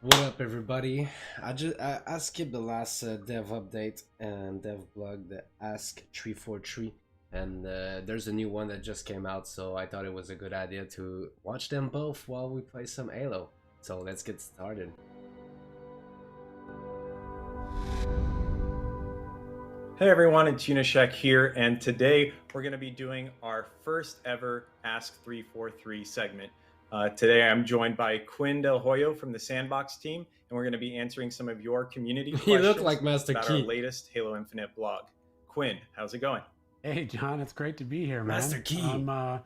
What up, everybody? I skipped the last dev update and DevBlog, the Ask 343, and there's a new one that just came out, so I thought it was a good idea to watch them both while we play some Halo. So let's get started. Hey everyone, it's Hijack here, and today we're going to be doing our first ever Ask 343 segment. Today I'm joined by Quinn Del Hoyo from the Sandbox team, and we're going to be answering some of your community questions You look like Master about Key. our latest Halo Infinite blog. Quinn, how's it going? Hey John, it's great to be here, man. Master Key. I'm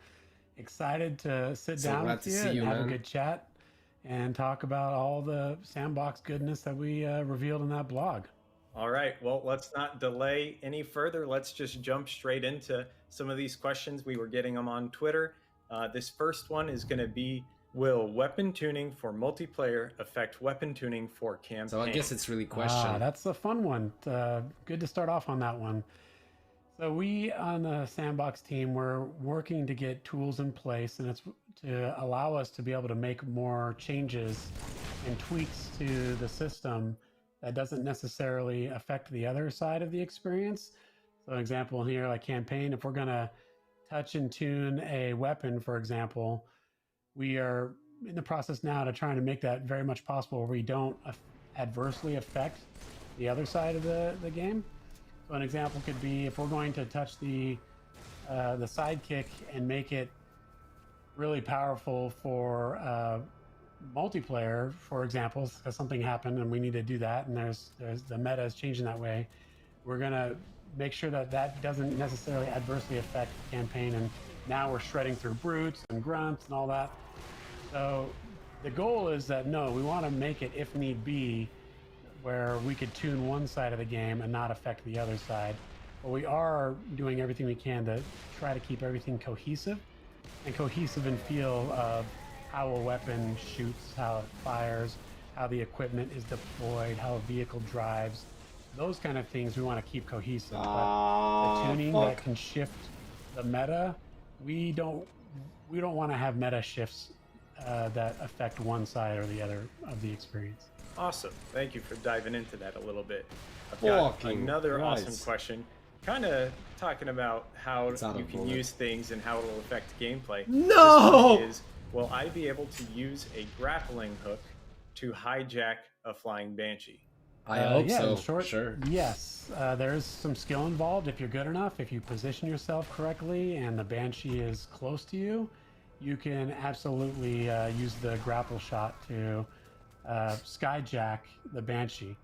excited to sit down with you and have a good chat and talk about all the Sandbox goodness that we revealed in that blog. All right, well, let's not delay any further. Let's just jump straight into some of these questions. We were getting them on Twitter. This first one is going to be, will weapon tuning for multiplayer affect weapon tuning for campaign? So I guess it's really question. That's a fun one. Good to start off on that one. So we on the Sandbox team, we're working to get tools in place, and it's to allow us to be able to make more changes and tweaks to the system that doesn't necessarily affect the other side of the experience. So an example here, like campaign, if we're going to touch and tune a weapon, for example, we are in the process now to trying to make that very much possible where we don't adversely affect the other side of the game. So an example could be if we're going to touch the sidekick and make it really powerful for multiplayer, for example, because something happened and we need to do that, and there's the meta is changing that way. We're gonna make sure that that doesn't necessarily adversely affect the campaign, and now we're shredding through brutes and grunts and all that. So the goal is that no, we want to make it, if need be, where we could tune one side of the game and not affect the other side. But we are doing everything we can to try to keep everything cohesive in feel of how a weapon shoots, how it fires, how the equipment is deployed, how a vehicle drives. Those kind of things we want to keep cohesive. But the tuning that can shift the meta, we don't want to have meta shifts that affect one side or the other of the experience. Awesome. Thank you for diving into that a little bit. I've got another awesome question, kind of talking about how you can use things and how it will affect gameplay. No! Will I be able to use a grappling hook to hijack a flying Banshee? I hope so. In short, sure. Yes, there's some skill involved if you're good enough. If you position yourself correctly and the Banshee is close to you, you can absolutely use the grapple shot to skyjack the Banshee.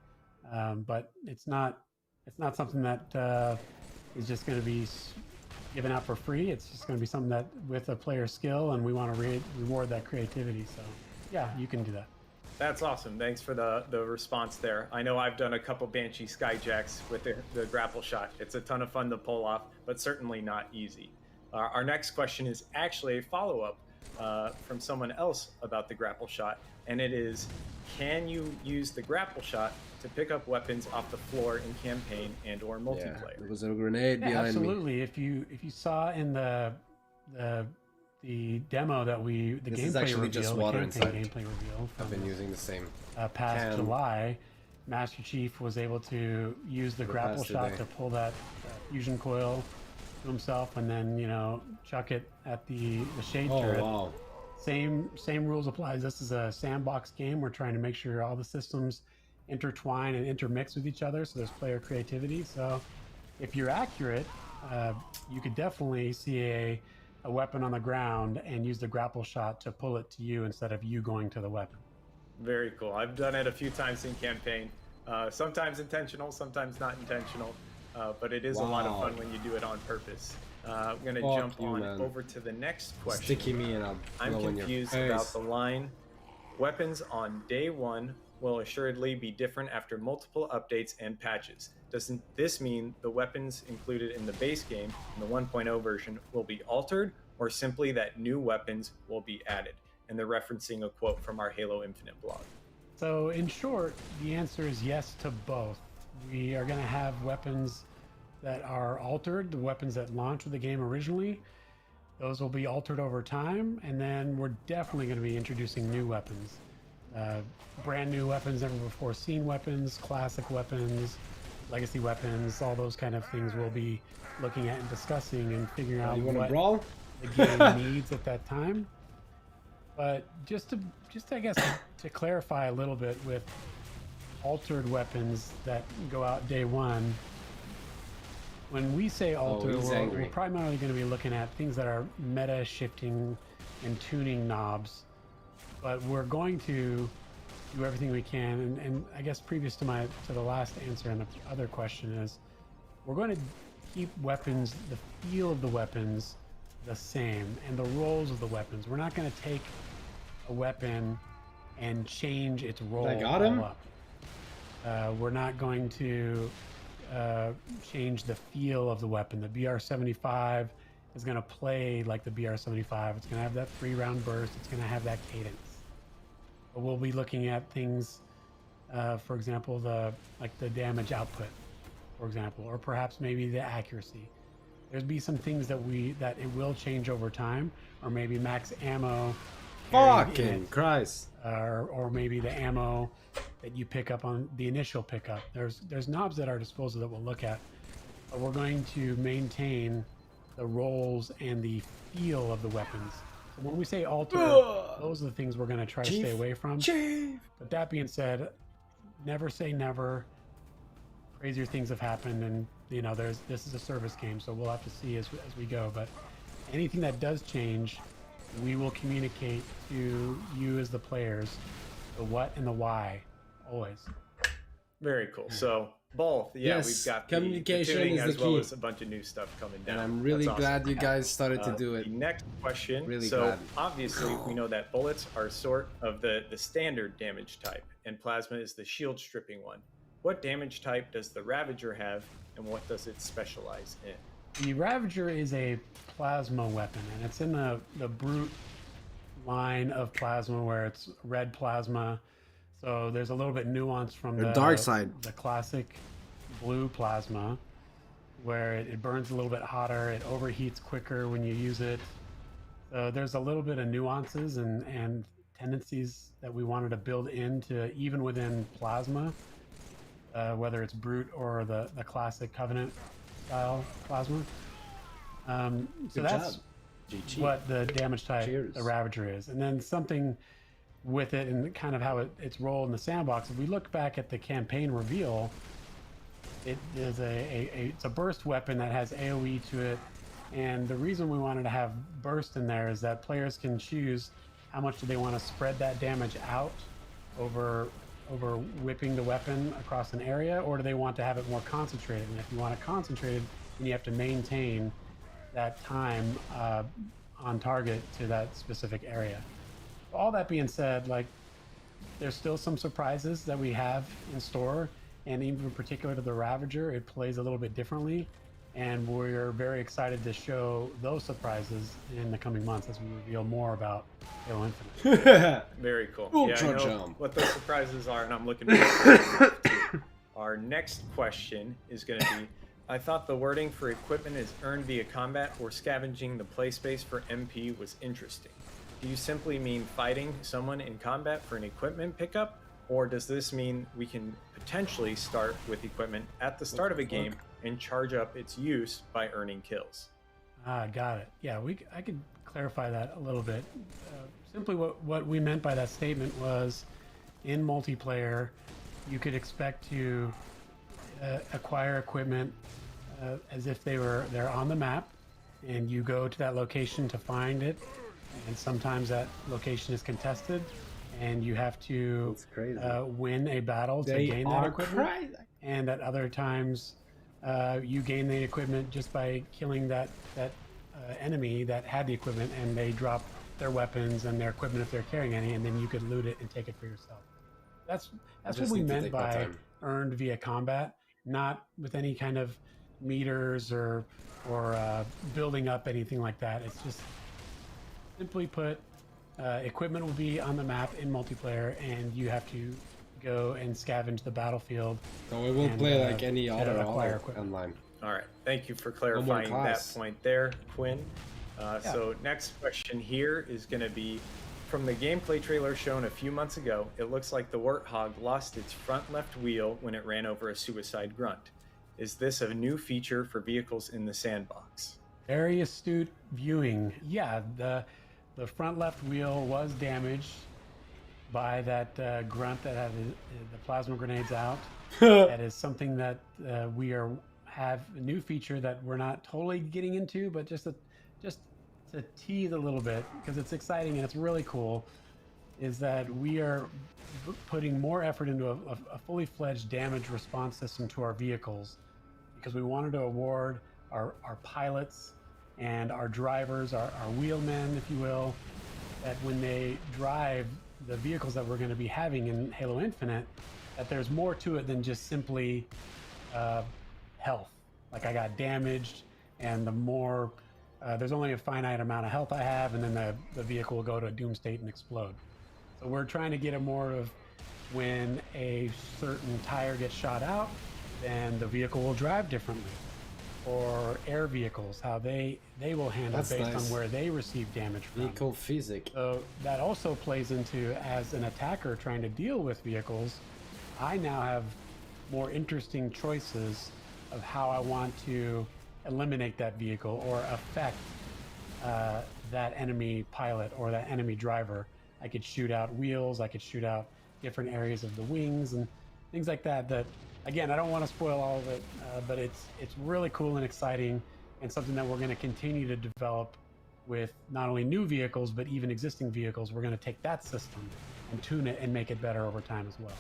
But it's not something that is just going to be given out for free. It's just going to be something that with a player's skill, and we want to reward that creativity. So yeah, you can do that. That's awesome. Thanks for the response there. I know I've done a couple Banshee skyjacks with the grapple shot. It's a ton of fun to pull off, but certainly not easy. Our next question is actually a follow-up from someone else about the grapple shot, and it is, can you use the grapple shot to pick up weapons off the floor in campaign and or multiplayer? Yeah, there was a grenade behind absolutely. me. If you saw in the demo that the this gameplay is actually reveal, just water inside. Gameplay reveal. I've been using the same. Past July, Master Chief was able to use the grapple shot to pull that fusion coil to himself, and then chuck it at the shade turret. Wow. Same rules applies. This is a sandbox game. We're trying to make sure all the systems intertwine and intermix with each other, so there's player creativity. So if you're accurate, you could definitely see a weapon on the ground and use the grapple shot to pull it to you instead of you going to the weapon. Very cool. I've done it a few times in campaign. Sometimes intentional, sometimes not intentional, but it is a lot of fun when you do it on purpose. I'm going to jump over to the next question. Sticky me and I'm confused about the line, weapons on day one will assuredly be different after multiple updates and patches. Doesn't this mean the weapons included in the base game, in the 1.0 version, will be altered, or simply that new weapons will be added? And they're referencing a quote from our Halo Infinite blog. So in short, the answer is yes to both. We are going to have weapons that are altered, the weapons that launched with the game originally. Those will be altered over time, and then we're definitely going to be introducing new weapons. brand new weapons, never before seen weapons, classic weapons, legacy weapons, all those kind of things we'll be looking at and discussing and figuring out what brawl? the game needs at that time. But just I guess to clarify a little bit with altered weapons that go out day one, when we say alter, we're primarily going to be looking at things that are meta shifting and tuning knobs, but we're going to do everything we can. And I guess previous to the last answer and the other question is, we're going to keep weapons, the feel of the weapons, the same, and the roles of the weapons. We're not going to take a weapon and change its role. I got him. Up. We're not going to change the feel of the weapon. The BR-75 is going to play like the BR-75. It's going to have that 3-round burst. It's going to have that cadence. But we'll be looking at things, for example, the damage output, for example, or perhaps maybe the accuracy. There'll be some things that it will change over time, or maybe max ammo. Fucking Christ. Or maybe the ammo that you pick up on the initial pickup. There's knobs at our disposal that we'll look at, but we're going to maintain the roles and the feel of the weapons. So when we say alter, those are the things we're going to try to stay away from. But that being said, never say never. Crazier things have happened, and you know, this is a service game, so we'll have to see as we go. But anything that does change, we will communicate to you as the players the what and the why, always. Very cool. So both, yes, we've got communication the tuning is as the well key. as a bunch of new stuff coming down. And I'm really That's glad awesome. you guys started to do it. The next question. Really so glad. obviously we know that bullets are sort of the standard damage type, and plasma is the shield stripping one. What damage type does the Ravager have, and what does it specialize in? The Ravager is a plasma weapon, and it's in the brute line of plasma, where it's red plasma. So there's a little bit nuance from the dark side, the classic blue plasma, where it burns a little bit hotter, it overheats quicker when you use it. So there's a little bit of nuances and tendencies that we wanted to build into even within plasma, whether it's brute or the classic Covenant style plasma. So that's what the damage type the Ravager is. And then something with it and kind of how its role in the sandbox. If we look back at the campaign reveal, it is it's a burst weapon that has AoE to it. And the reason we wanted to have burst in there is that players can choose how much do they want to spread that damage out over whipping the weapon across an area, or do they want to have it more concentrated? And if you want it concentrated, then you have to maintain that time on target to that specific area. All that being said, like, there's still some surprises that we have in store, and even in particular to the Ravager, it plays a little bit differently, and we're very excited to show those surprises in the coming months as we reveal more about Halo Infinite. Very cool. Ultra I know jump. what those surprises are, and I'm looking forward to. Our next question is going to be, I thought the wording for equipment is earned via combat or scavenging the play space for MP was interesting. Do you simply mean fighting someone in combat for an equipment pickup, or does this mean we can potentially start with equipment at the start of a game and charge up its use by earning kills? Got it. Yeah, I could clarify that a little bit. Simply what we meant by that statement was, in multiplayer, you could expect to acquire equipment as if they're on the map, and you go to that location to find it, and sometimes that location is contested, and you have to win a battle to gain that equipment. And at other times, you gain the equipment just by killing that enemy that had the equipment, and they drop their weapons and their equipment if they're carrying any, and then you could loot it and take it for yourself. That's what we meant by earned via combat, not with any kind of meters or building up anything like that. It's just simply put, equipment will be on the map in multiplayer, and you have to go and scavenge the battlefield. So we will play like any other online. All right, thank you for clarifying that point there, Quinn. So next question here is going to be, From the gameplay trailer shown a few months ago, it looks like the Warthog lost its front left wheel when it ran over a suicide grunt. Is this a new feature for vehicles in the sandbox? Very astute viewing. Yeah, the front left wheel was damaged by that grunt that had the plasma grenades out. That is something that we have a new feature that we're not totally getting into, but just to tease a little bit, because it's exciting and it's really cool, is that we are putting more effort into a fully fledged damage response system to our vehicles, because we wanted to award our pilots and our drivers, our wheelmen, if you will, that when they drive the vehicles that we're going to be having in Halo Infinite, that there's more to it than just simply health. Like, I got damaged, and the more there's only a finite amount of health I have, and then the vehicle will go to a doom state and explode. So we're trying to get a more of, when a certain tire gets shot out, then the vehicle will drive differently. Or air vehicles, how they will handle based on where they receive damage from. Vehicle physics. So that also plays into, as an attacker trying to deal with vehicles, I now have more interesting choices of how I want to eliminate that vehicle or affect that enemy pilot or that enemy driver. I could shoot out wheels, I could shoot out different areas of the wings and things like that. That, again, I don't want to spoil all of it, but it's really cool and exciting, and something that we're going to continue to develop with not only new vehicles, but even existing vehicles. We're going to take that system and tune it and make it better over time as well.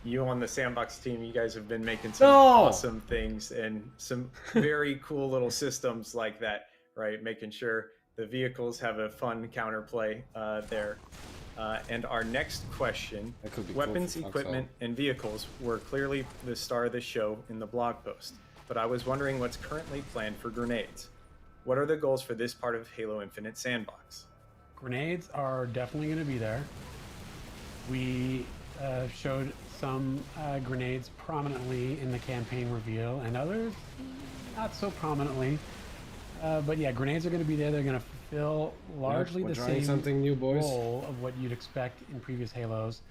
You on the Sandbox team, you guys have been making some awesome things and some very cool little systems like that, right? Making sure the vehicles have a fun counterplay there. And our next question, weapons, equipment, and vehicles were clearly the star of the show in the blog post, but I was wondering what's currently planned for grenades. What are the goals for this part of Halo Infinite Sandbox? Grenades are definitely going to be there. We showed some grenades prominently in the campaign reveal, and others not so prominently. But yeah, grenades are going to be there. They're going to fulfill largely the same role of what you'd expect in previous Halos.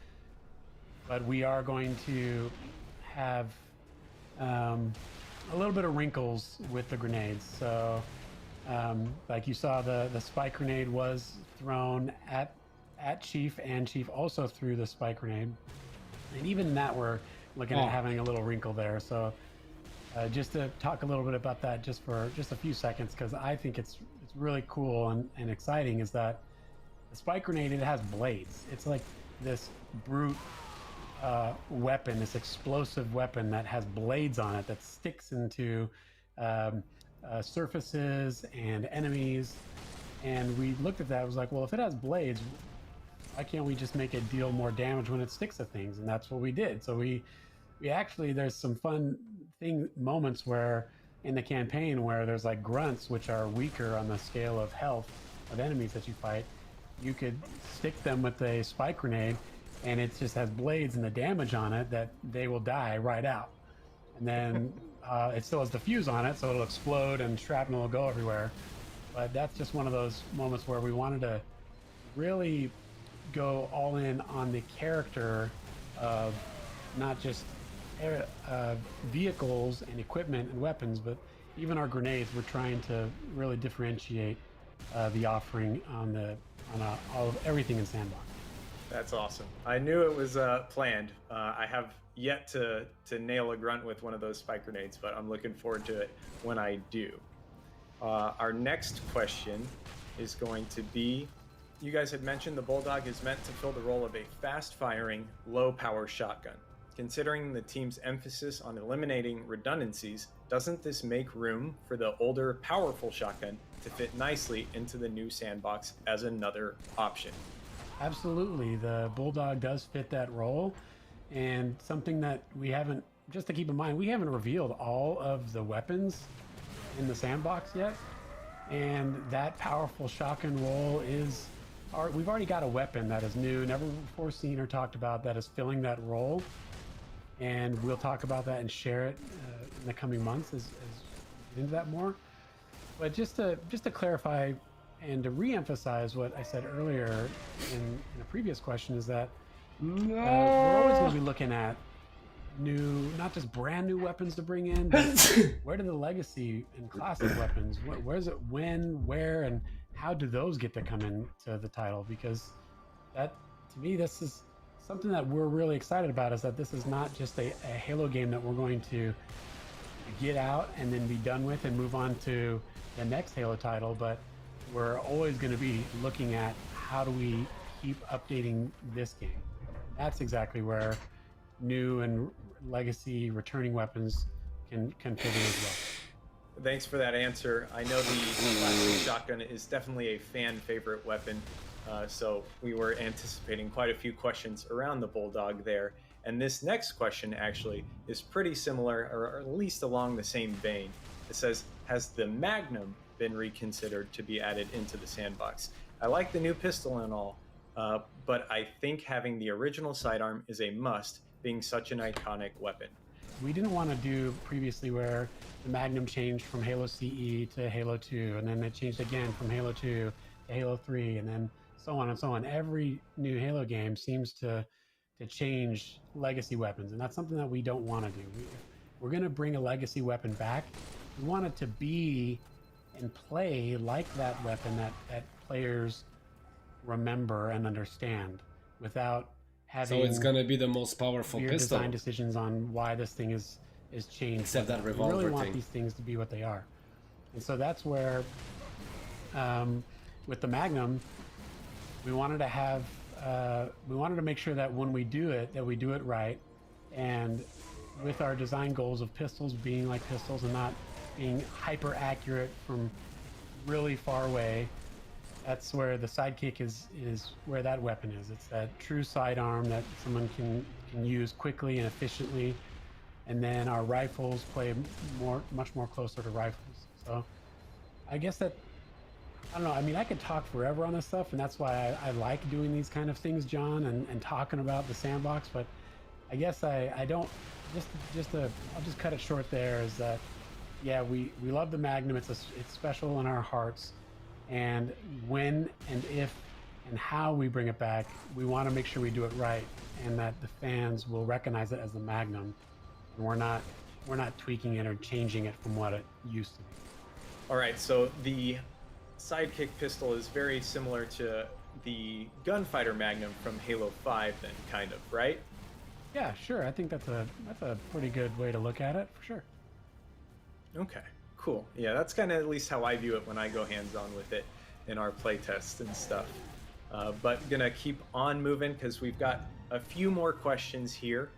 But we are going to have a little bit of wrinkles with the grenades. So like you saw, the spike grenade was thrown at Chief, and Chief also threw the spike grenade. And even in that, we're looking at having a little wrinkle there. So just to talk a little bit about that just for just a few seconds, because I think it's really cool and exciting, is that the spike grenade, it has blades. It's like this brute weapon, this explosive weapon that has blades on it that sticks into surfaces and enemies. And we looked at that, it was like, well, if it has blades, why can't we just make it deal more damage when it sticks to things? And that's what we did. So we actually, there's some fun moments where in the campaign where there's like grunts, which are weaker on the scale of health of enemies that you fight. You could stick them with a spike grenade, and it just has blades and the damage on it that they will die right out. And then it still has the fuse on it, so it'll explode and shrapnel will go everywhere. But that's just one of those moments where we wanted to really go all in on the character of not just vehicles and equipment and weapons, but even our grenades. We're trying to really differentiate the offering on all of everything in Sandbox. That's awesome. I knew it was planned. I have yet to nail a grunt with one of those spike grenades, but I'm looking forward to it when I do. Our next question is going to be, you guys had mentioned the Bulldog is meant to fill the role of a fast-firing, low-power shotgun. Considering the team's emphasis on eliminating redundancies, doesn't this make room for the older, powerful shotgun to fit nicely into the new Sandbox as another option? Absolutely. The Bulldog does fit that role, and something that we haven't, just to keep in mind, we haven't revealed all of the weapons in the Sandbox yet, and that powerful shotgun role is, we've already got a weapon that is new, never before seen or talked about, that is filling that role. And we'll talk about that and share it in the coming months as we get into that more. But just to clarify, And to re-emphasize what I said earlier in a previous question is that we're always going to be looking at new, not just brand new weapons to bring in, but where do the legacy and classic weapons, where's it, when, where, and how do those get to come into the title? Because that, to me, this is something that we're really excited about, is that this is not just a Halo game that we're going to get out and then be done with and move on to the next Halo title, but we're always going to be looking at how do we keep updating this game. That's exactly where new and legacy returning weapons can fit in as well. Thanks for that answer. I know the classic shotgun is definitely a fan favorite weapon, so we were anticipating quite a few questions around the Bulldog there. And this next question actually is pretty similar, or at least along the same vein. It says, has the Magnum been reconsidered to be added into the sandbox? I like the new pistol and all, but I think having the original sidearm is a must, being such an iconic weapon. We didn't want to do previously where the Magnum changed from Halo CE to Halo 2, and then it changed again from Halo 2 to Halo 3, and then so on and so on. Every new Halo game seems to change legacy weapons, and that's something that we don't want to do. We're going to bring a legacy weapon back. We want it to be and play like that weapon that players remember and understand without having, so it's gonna be the most powerful weird pistol. design decisions on why this thing is changed. Except that revolver we really want thing. these things to be what they are, and so that's where with the Magnum, we wanted to have we wanted to make sure that when we do it, that we do it right, and with our design goals of pistols being like pistols and not being hyper accurate from really far away. That's where the sidekick is where that weapon is. It's that true sidearm that someone can use quickly and efficiently. And then our rifles play much more closer to rifles. So I guess that, I don't know, I mean, I could talk forever on this stuff, and that's why I like doing these kind of things, John, and talking about the sandbox, but I guess I don't, I'll just cut it short there, is that, yeah, we love the Magnum. It's special in our hearts. And when and if and how we bring it back, we want to make sure we do it right, and that the fans will recognize it as the Magnum, and we're not tweaking it or changing it from what it used to be. All right, so the sidekick pistol is very similar to the gunfighter Magnum from Halo 5 then, kind of, right? Yeah, sure. I think that's a pretty good way to look at it, for sure. Okay, cool. Yeah, that's kind of at least how I view it when I go hands-on with it in our playtests and stuff. But gonna keep on moving because we've got a few more questions here.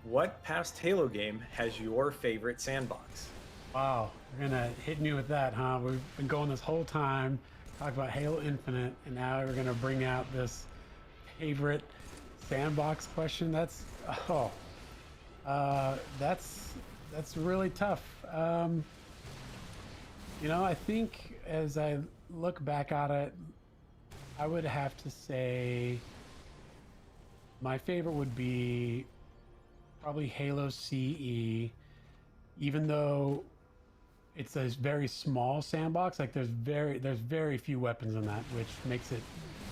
What past Halo game has your favorite sandbox? Wow, you're gonna hit me with that, huh? We've been going this whole time, talking about Halo Infinite, and now we're gonna bring out this favorite sandbox question. That's really tough. You know, I think as I look back at it, I would have to say my favorite would be probably Halo CE, even though it's a very small sandbox. Like there's very few weapons in that, which makes it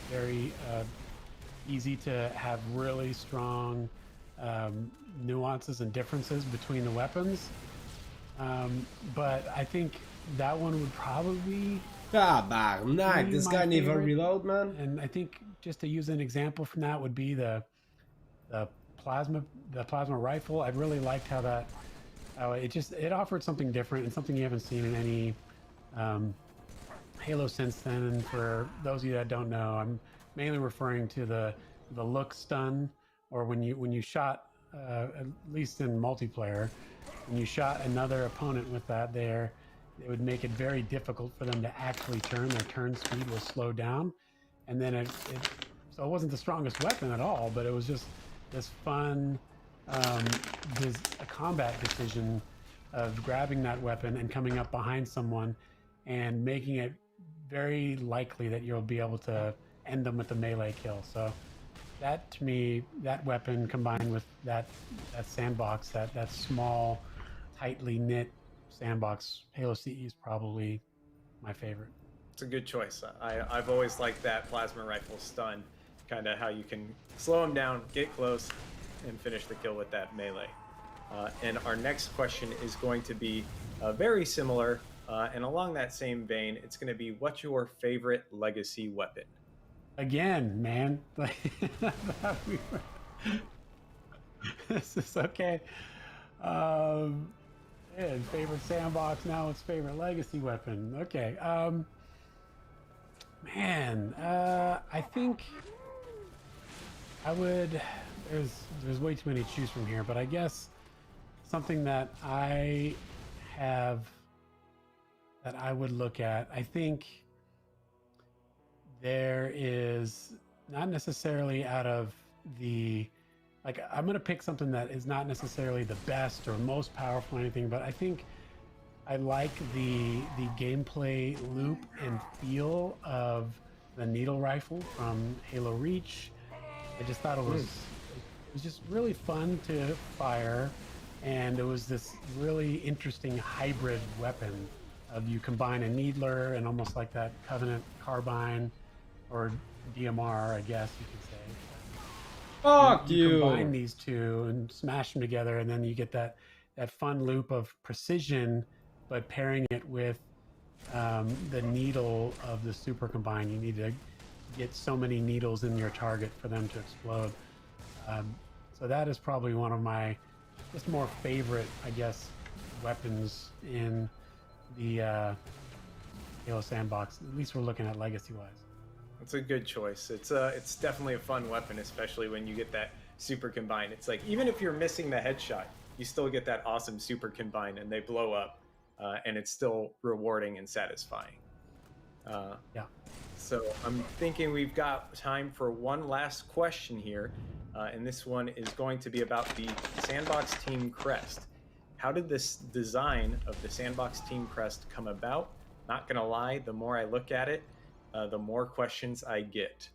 very easy to have really strong nuances and differences between the weapons. But I think that one would probably barnac, this guy never reload, man. And I think just to use an example from that would be the plasma rifle. I really liked how that it offered something different and something you haven't seen in any Halo since then. And for those of you that don't know, I'm mainly referring to the look stun, or when you shot at least in multiplayer, when you shot another opponent with that there, it would make it very difficult for them to actually turn. Their turn speed was slowed down, and then so it wasn't the strongest weapon at all, but it was just this fun a combat decision of grabbing that weapon and coming up behind someone and making it very likely that you'll be able to end them with a melee kill. So that, to me, that weapon combined with that sandbox, that small, tightly knit sandbox, Halo CE is probably my favorite. It's a good choice. I've always liked that plasma rifle stun, kind of how you can slow him down, get close, and finish the kill with that melee. And our next question is going to be very similar, and along that same vein, it's going to be, what's your favorite legacy weapon? Again, man. This is okay. And favorite sandbox, now it's favorite legacy weapon. Okay. Man, I think I would, there's way too many to choose from here, but I guess something that I have that I would look at, I think there is not necessarily out of the, like, I'm going to pick something that is not necessarily the best or most powerful or anything, but I think I like the gameplay loop and feel of the needle rifle from Halo Reach. I just thought it was just really fun to fire, and it was this really interesting hybrid weapon of, you combine a needler and almost like that Covenant carbine or DMR, I guess you could say. Fuck you combine these two and smash them together, and then you get that fun loop of precision, but pairing it with the needle of the super combine. You need to get so many needles in your target for them to explode. So that is probably one of my just more favorite, I guess, weapons in the Halo sandbox. At least we're looking at legacy wise. That's a good choice. It's definitely a fun weapon, especially when you get that super combine. It's like, even if you're missing the headshot, you still get that awesome super combine, and they blow up, and it's still rewarding and satisfying. Yeah. So I'm thinking we've got time for one last question here, and this one is going to be about the Sandbox Team Crest. How did this design of the Sandbox Team Crest come about? Not gonna lie, the more I look at it, the more questions I get.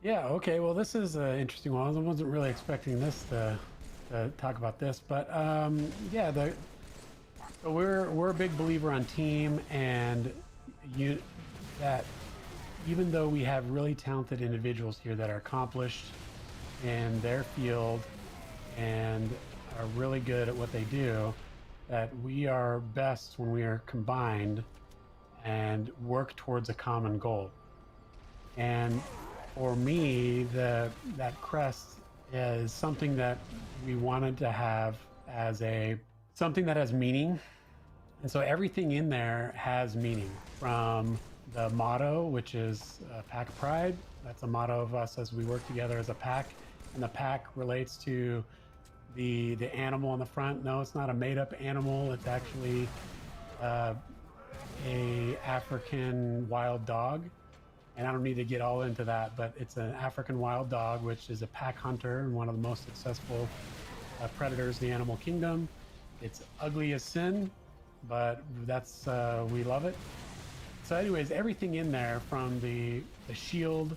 Yeah, okay, well, this is an interesting one. I wasn't really expecting this to talk about this, but yeah, so we're a big believer on team, and that even though we have really talented individuals here that are accomplished in their field and are really good at what they do, that we are best when we are combined and work towards a common goal. And for me, that crest is something that we wanted to have as something that has meaning. And so everything in there has meaning, from the motto, which is Pack of Pride. That's a motto of us as we work together as a pack. And the pack relates to the animal on the front. No, it's not a made-up animal. It's actually a African wild dog. And I don't need to get all into that, but it's an African wild dog, which is a pack hunter and one of the most successful predators in the animal kingdom. It's ugly as sin, but that's we love it. So anyways, everything in there, from the shield,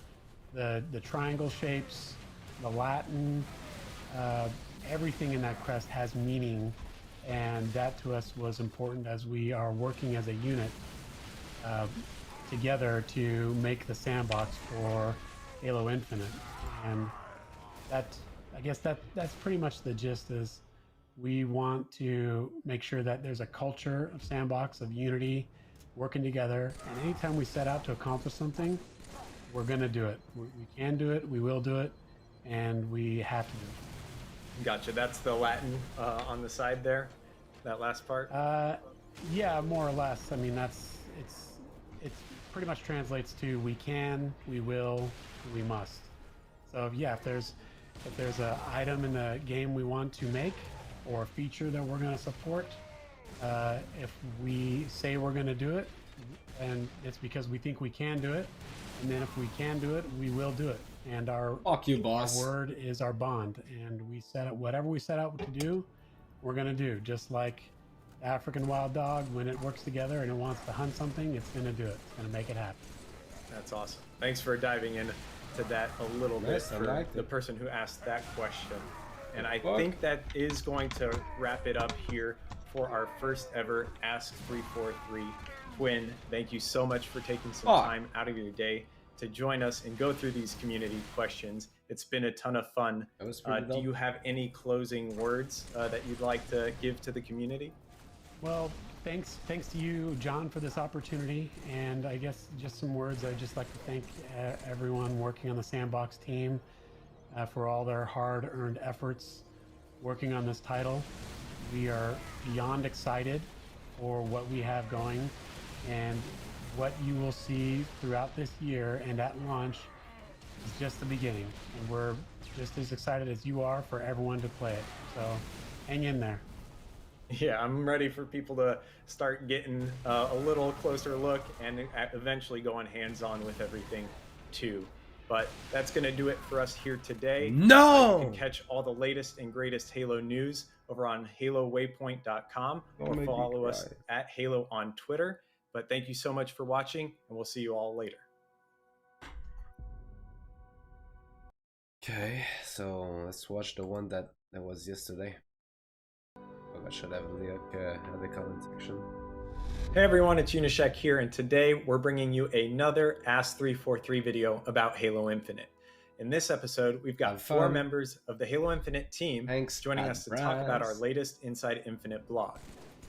the triangle shapes, the Latin, everything in that crest has meaning, and that to us was important as we are working as a unit together to make the sandbox for Halo Infinite. And I guess that's pretty much the gist. Is we want to make sure that there's a culture of sandbox, of unity, working together, and anytime we set out to accomplish something, we're going to do it. We can do it, we will do it, and we have to do it. Gotcha. That's the Latin on the side there, that last part? Yeah, more or less. I mean, it's pretty much translates to we can, we will, we must. So yeah, if there's an item in the game we want to make, or a feature that we're going to support, if we say we're going to do it, and it's because we think we can do it, and then if we can do it, we will do it. And our word is our bond, and whatever we set out to do, we're going to do. Just like the African wild dog, when it works together and it wants to hunt something, it's going to do it. It's going to make it happen. That's awesome. Thanks for diving into that a little bit for the person who asked that question. And I think that is going to wrap it up here for our first ever Ask 343 Quinn, thank you so much for taking some time out of your day to join us and go through these community questions. It's been a ton of fun. Do you have any closing words that you'd like to give to the community? Well, thanks to you, John, for this opportunity. And I guess just some words. I'd just like to thank everyone working on the Sandbox team for all their hard-earned efforts working on this title. We are beyond excited for what we have going, and what you will see throughout this year and at launch is just the beginning. And we're just as excited as you are for everyone to play it. So hang in there. Yeah, I'm ready for people to start getting a little closer look and eventually going hands-on with everything too. But that's going to do it for us here today. No! You can catch all the latest and greatest Halo news over on halowaypoint.com or follow us at Halo on Twitter. But thank you so much for watching, and we'll see you all later. Okay, so let's watch the one that was yesterday. Oh, I should have a look at the comment section. Hey everyone, it's Hijack here, and today we're bringing you another Ask343 video about Halo Infinite. In this episode, we've got 4 members of the Halo Infinite team joining us to talk about our latest Inside Infinite blog.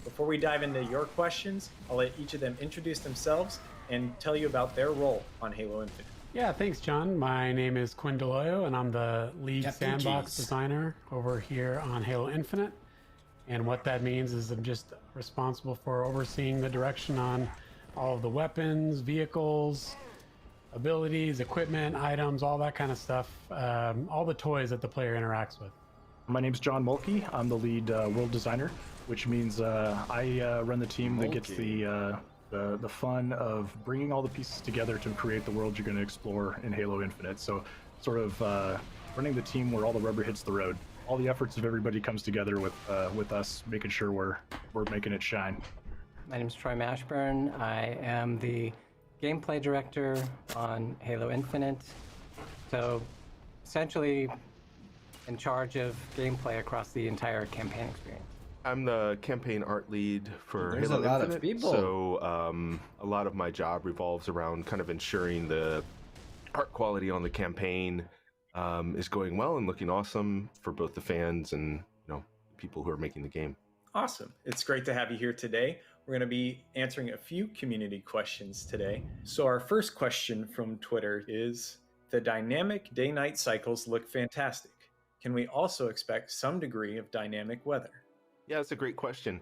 Before we dive into your questions, I'll let each of them introduce themselves and tell you about their role on Halo Infinite. Yeah, thanks, John. My name is Quinn Deloyo, and I'm the lead Sandbox designer over here on Halo Infinite. And what that means is I'm just responsible for overseeing the direction on all of the weapons, vehicles, abilities, equipment, items, all that kind of stuff, all the toys that the player interacts with. My name's John Mulkey. I'm the lead world designer, which means I run the team that gets the fun of bringing all the pieces together to create the world you're going to explore in Halo Infinite. So sort of running the team where all the rubber hits the road. All the efforts of everybody comes together with us, making sure we're making it shine. My name is Troy Mashburn. I am the gameplay director on Halo Infinite. So essentially in charge of gameplay across the entire campaign experience. I'm the campaign art lead for There's Halo a lot Infinite, of people. So a lot of my job revolves around kind of ensuring the art quality on the campaign is going well and looking awesome for both the fans and people who are making the game. Awesome. It's great to have you here today. We're going to be answering a few community questions today. So our first question from Twitter is, the dynamic day-night cycles look fantastic. Can we also expect some degree of dynamic weather? Yeah, that's a great question.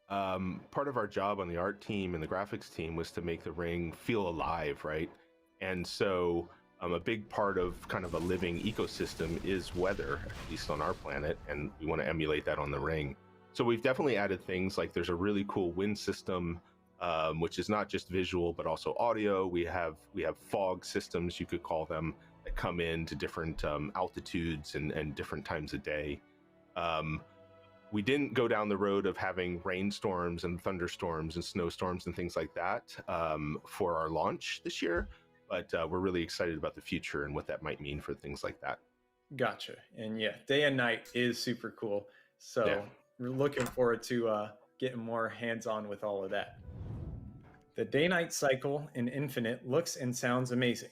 Part of our job on the art team and the graphics team was to make the ring feel alive, right? And so a big part of kind of a living ecosystem is weather, at least on our planet, and we want to emulate that on the ring. So we've definitely added things like there's a really cool wind system, which is not just visual, but also audio. We have fog systems, you could call them, that come in to different altitudes and different times of day. We didn't go down the road of having rainstorms and thunderstorms and snowstorms and things like that for our launch this year, but we're really excited about the future and what that might mean for things like that. Gotcha. And yeah, day and night is super cool. So yeah, we're looking forward to getting more hands-on with all of that. The day-night cycle in Infinite looks and sounds amazing.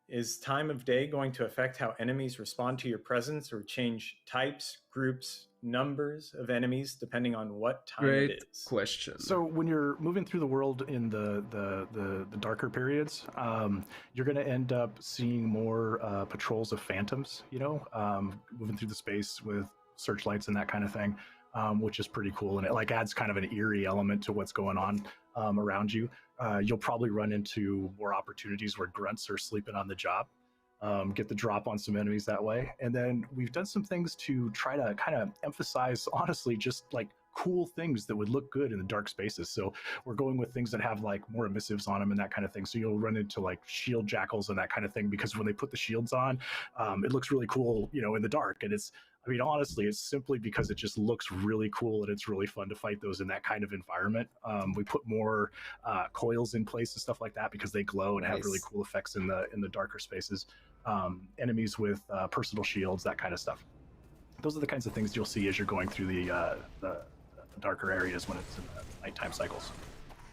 Is time of day going to affect how enemies respond to your presence or change types, groups, numbers of enemies depending on what time it is? Question. So when you're moving through the world in the darker periods, you're going to end up seeing more patrols of phantoms, moving through the space with searchlights and that kind of thing, which is pretty cool. And it like adds kind of an eerie element to what's going on around you. You'll probably run into more opportunities where grunts are sleeping on the job, get the drop on some enemies that way. And then we've done some things to try to kind of emphasize, honestly, just like cool things that would look good in the dark spaces. So we're going with things that have like more emissives on them and that kind of thing. So you'll run into like shield jackals and that kind of thing, because when they put the shields on, it looks really cool, in the dark. And honestly, it's simply because it just looks really cool and it's really fun to fight those in that kind of environment. We put more coils in place and stuff like that because they glow and have really cool effects in the darker spaces. Enemies with personal shields, that kind of stuff. Those are the kinds of things you'll see as you're going through the darker areas when it's in the nighttime cycles.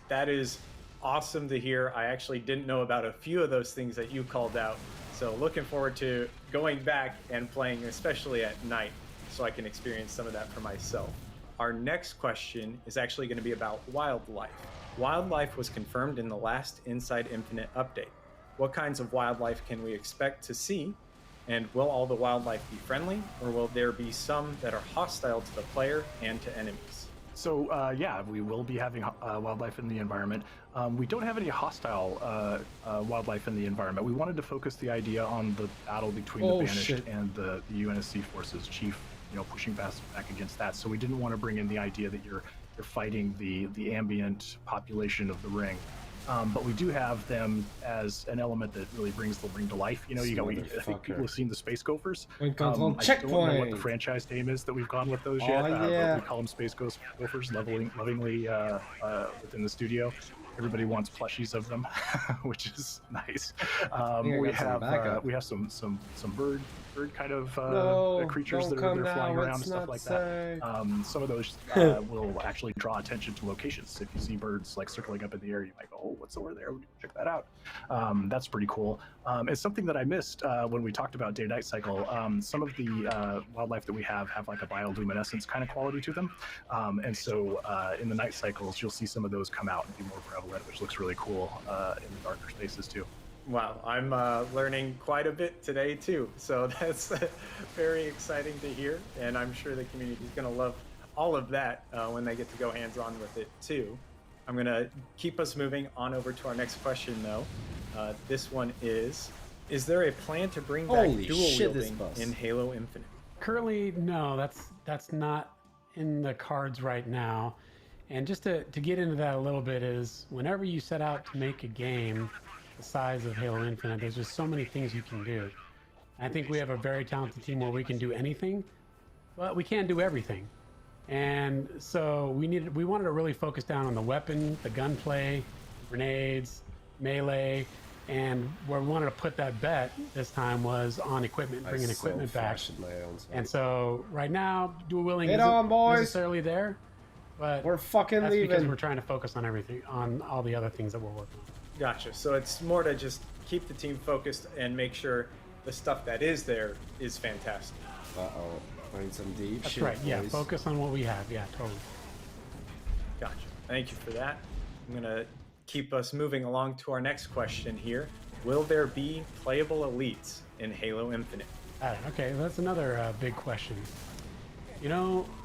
That is awesome to hear. I actually didn't know about a few of those things that you called out. So looking forward to going back and playing, especially at night, so I can experience some of that for myself. Our next question is actually going to be about wildlife. Wildlife was confirmed in the last Inside Infinite update. What kinds of wildlife can we expect to see? And will all the wildlife be friendly, or will there be some that are hostile to the player and to enemies? So yeah, we will be having wildlife in the environment. We don't have any hostile wildlife in the environment. We wanted to focus the idea on the battle between the Banished and the UNSC forces, Chief, pushing back against that. So we didn't want to bring in the idea that you're fighting the ambient population of the ring. But we do have them as an element that really brings the ring to life. I think people have seen the Space Gophers. I don't know what the franchise name is that we've gone with those yet. But we call them Space Gophers, lovingly within the studio. Everybody wants plushies of them, which is nice. We have some bird kind of creatures that are flying around and stuff like that. Some of those will actually draw attention to locations. If you see birds like circling up in the air, you might go, "Oh, what's over there? Check that out." That's pretty cool. It's something that I missed when we talked about day-night cycle. Some of the wildlife that we have like a bioluminescence kind of quality to them, and so in the night cycles, you'll see some of those come out and be more prevalent, which looks really cool in the darker spaces too. Wow, I'm learning quite a bit today too, so that's very exciting to hear, and I'm sure the community is going to love all of that when they get to go hands-on with it too. I'm going to keep us moving on over to our next question though. This one is there a plan to bring back dual wielding in Halo Infinite? Currently, no, that's not in the cards right now. And just to get into that a little bit is whenever you set out to make a game the size of Halo Infinite, there's just so many things you can do. I think we have a very talented team where we can do anything, but we can't do everything. And so we wanted to really focus down on the weapon, the gunplay, grenades, melee, and where we wanted to put that bet this time was on equipment, bringing equipment back. And so right now, dual wielding isn't necessarily there, but we're fucking that's leaving because we're trying to focus on everything, on all the other things that we're working on. Gotcha. So it's more to just keep the team focused and make sure the stuff that is there is fantastic. Uh-oh. Playing some deep That's shit, right. Yeah, boys. focus on what we have. Yeah, totally. Gotcha. Thank you for that. I'm going to keep us moving along to our next question here. Will there be playable elites in Halo Infinite? Okay, that's another big question.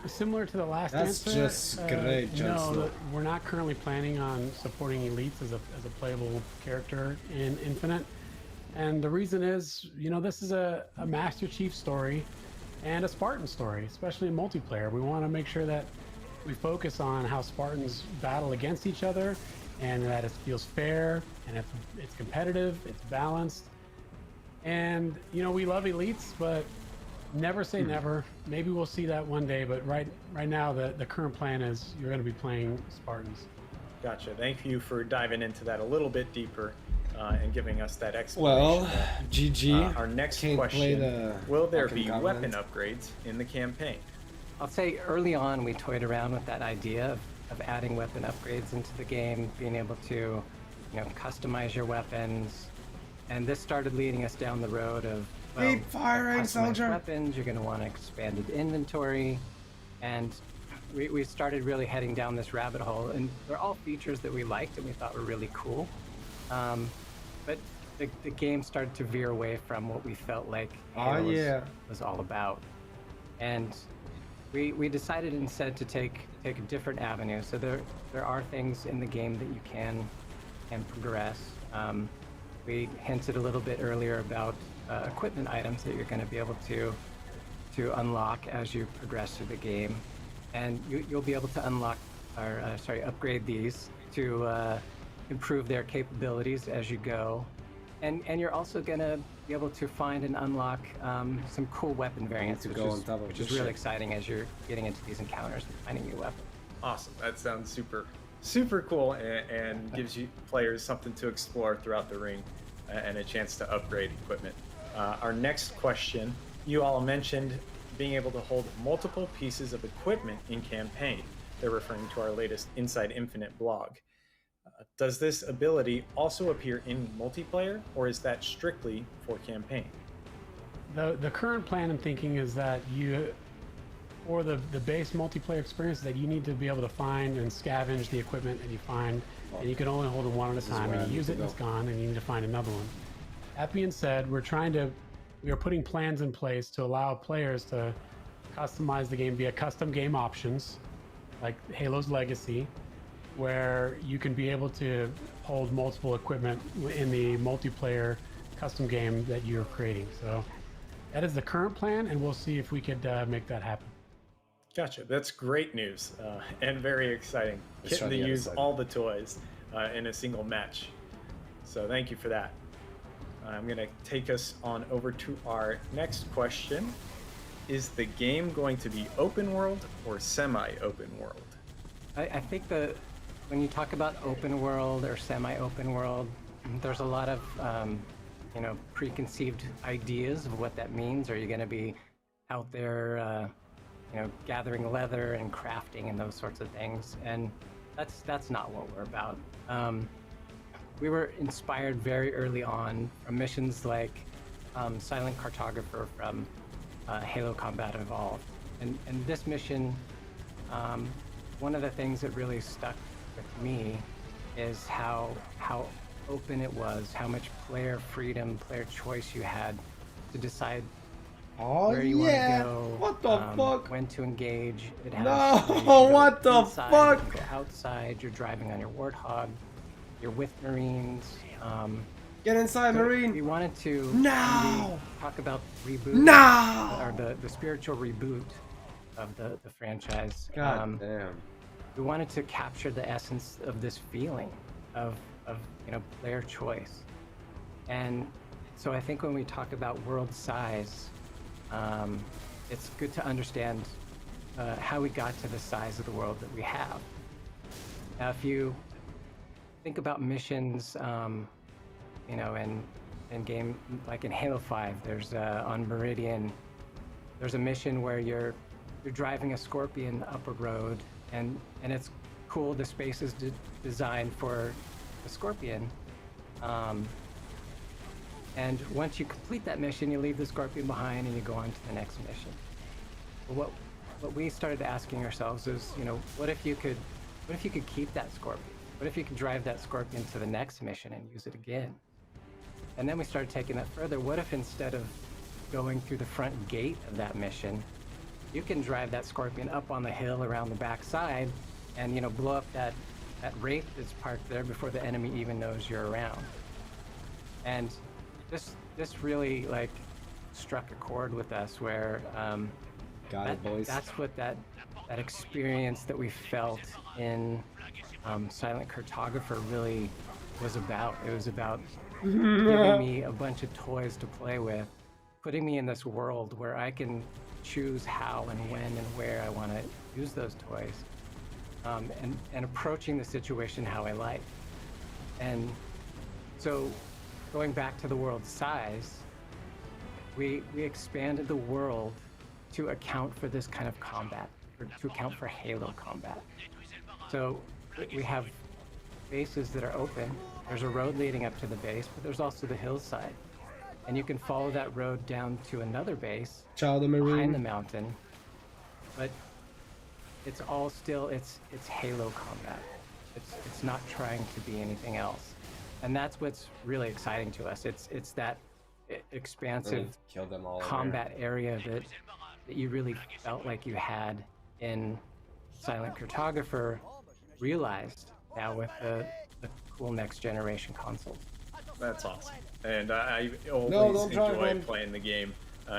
Similar to the last answer. That's just great, no, we're not currently planning on supporting elites as a playable character in Infinite. And the reason is, this is a Master Chief story and a Spartan story, especially in multiplayer. We want to make sure that we focus on how Spartans battle against each other and that it feels fair and it's competitive, it's balanced. And, we love elites, but never say never. Maybe we'll see that one day, but right now the current plan is you're going to be playing Spartans. Gotcha. Thank you for diving into that a little bit deeper and giving us that explanation. Well, GG. Our next question, will there be weapon upgrades in the campaign? I'll say early on we toyed around with that idea of adding weapon upgrades into the game, being able to customize your weapons, and this started leading us down the road of keep firing, soldier. Weapons, you're going to want an expanded inventory, and we started really heading down this rabbit hole, and they're all features that we liked and we thought were really cool, but the game started to veer away from what we felt like Halo was all about, and we decided instead to take a different avenue. So there are things in the game that you can progress. We hinted a little bit earlier about equipment items that you're going to be able to unlock as you progress through the game, and you'll be able to unlock upgrade these to improve their capabilities as you go, and you're also going to be able to find and unlock some cool weapon variants, which is really exciting as you're getting into these encounters and finding new weapons. Awesome. That sounds super cool, and gives you players something to explore throughout the ring and a chance to upgrade equipment. Our next question, you all mentioned being able to hold multiple pieces of equipment in campaign. They're referring to our latest Inside Infinite blog. Does this ability also appear in multiplayer, or is that strictly for campaign? The current plan and thinking is that for the base multiplayer experience, that you need to be able to find and scavenge the equipment that you find, and you can only hold it one at a time, and you use it and it's gone, and you need to find another one. That being said, we are putting plans in place to allow players to customize the game via custom game options, like Halo's Legacy, where you can be able to hold multiple equipment in the multiplayer custom game that you're creating. So that is the current plan, and we'll see if we could make that happen. Gotcha. That's great news and very exciting. Let's Getting try to the use other side. all the toys in a single match. So thank you for that. I'm going to take us on over to our next question. Is the game going to be open world or semi-open world? I think when you talk about open world or semi-open world, there's a lot of preconceived ideas of what that means. Are you going to be out there, gathering leather and crafting and those sorts of things? And that's not what we're about. We were inspired very early on from missions like Silent Cartographer from Halo Combat Evolved. And this mission, one of the things that really stuck with me is how open it was, how much player freedom, player choice you had to decide where you want to go. What the fuck? When to engage. It has No, you can go what the inside, fuck? You can go outside, you're driving on your Warthog, you're with Marines. Get inside, So Marine. We wanted to No! talk about reboot, No! or the spiritual reboot of the franchise. God damn. We wanted to capture the essence of this feeling of player choice. And so I think when we talk about world size, it's good to understand how we got to the size of the world that we have. Now, if you think about missions, in game, like in Halo 5, there's on Meridian, there's a mission where you're driving a Scorpion up a road, and it's cool. The space is designed for the Scorpion, and once you complete that mission, you leave the Scorpion behind and you go on to the next mission. But what we started asking ourselves is, what if you could keep that Scorpion? What if you could drive that Scorpion to the next mission and use it again? And then we started taking that further. What if instead of going through the front gate of that mission, you can drive that Scorpion up on the hill around the back side and, blow up that Wraith that's parked there before the enemy even knows you're around. And this really struck a chord with us where Got it, boys. that's what that experience that we felt in Silent Cartographer really was about. It was about giving me a bunch of toys to play with, putting me in this world where I can choose how and when and where I want to use those toys, and approaching the situation how I like. And so going back to the world size, we expanded the world to account for this kind of combat, or to account for Halo combat. So we have bases that are open. There's a road leading up to the base, but there's also the hillside. And you can follow that road down to another base Child of Marine. behind the mountain. But it's all still, it's Halo combat. It's not trying to be anything else. And that's what's really exciting to us. It's that expansive Kill them all. combat area that you really felt like you had in Silent Cartographer, realized now with the cool next generation consoles. That's awesome. And I always don't drive enjoy in. playing the game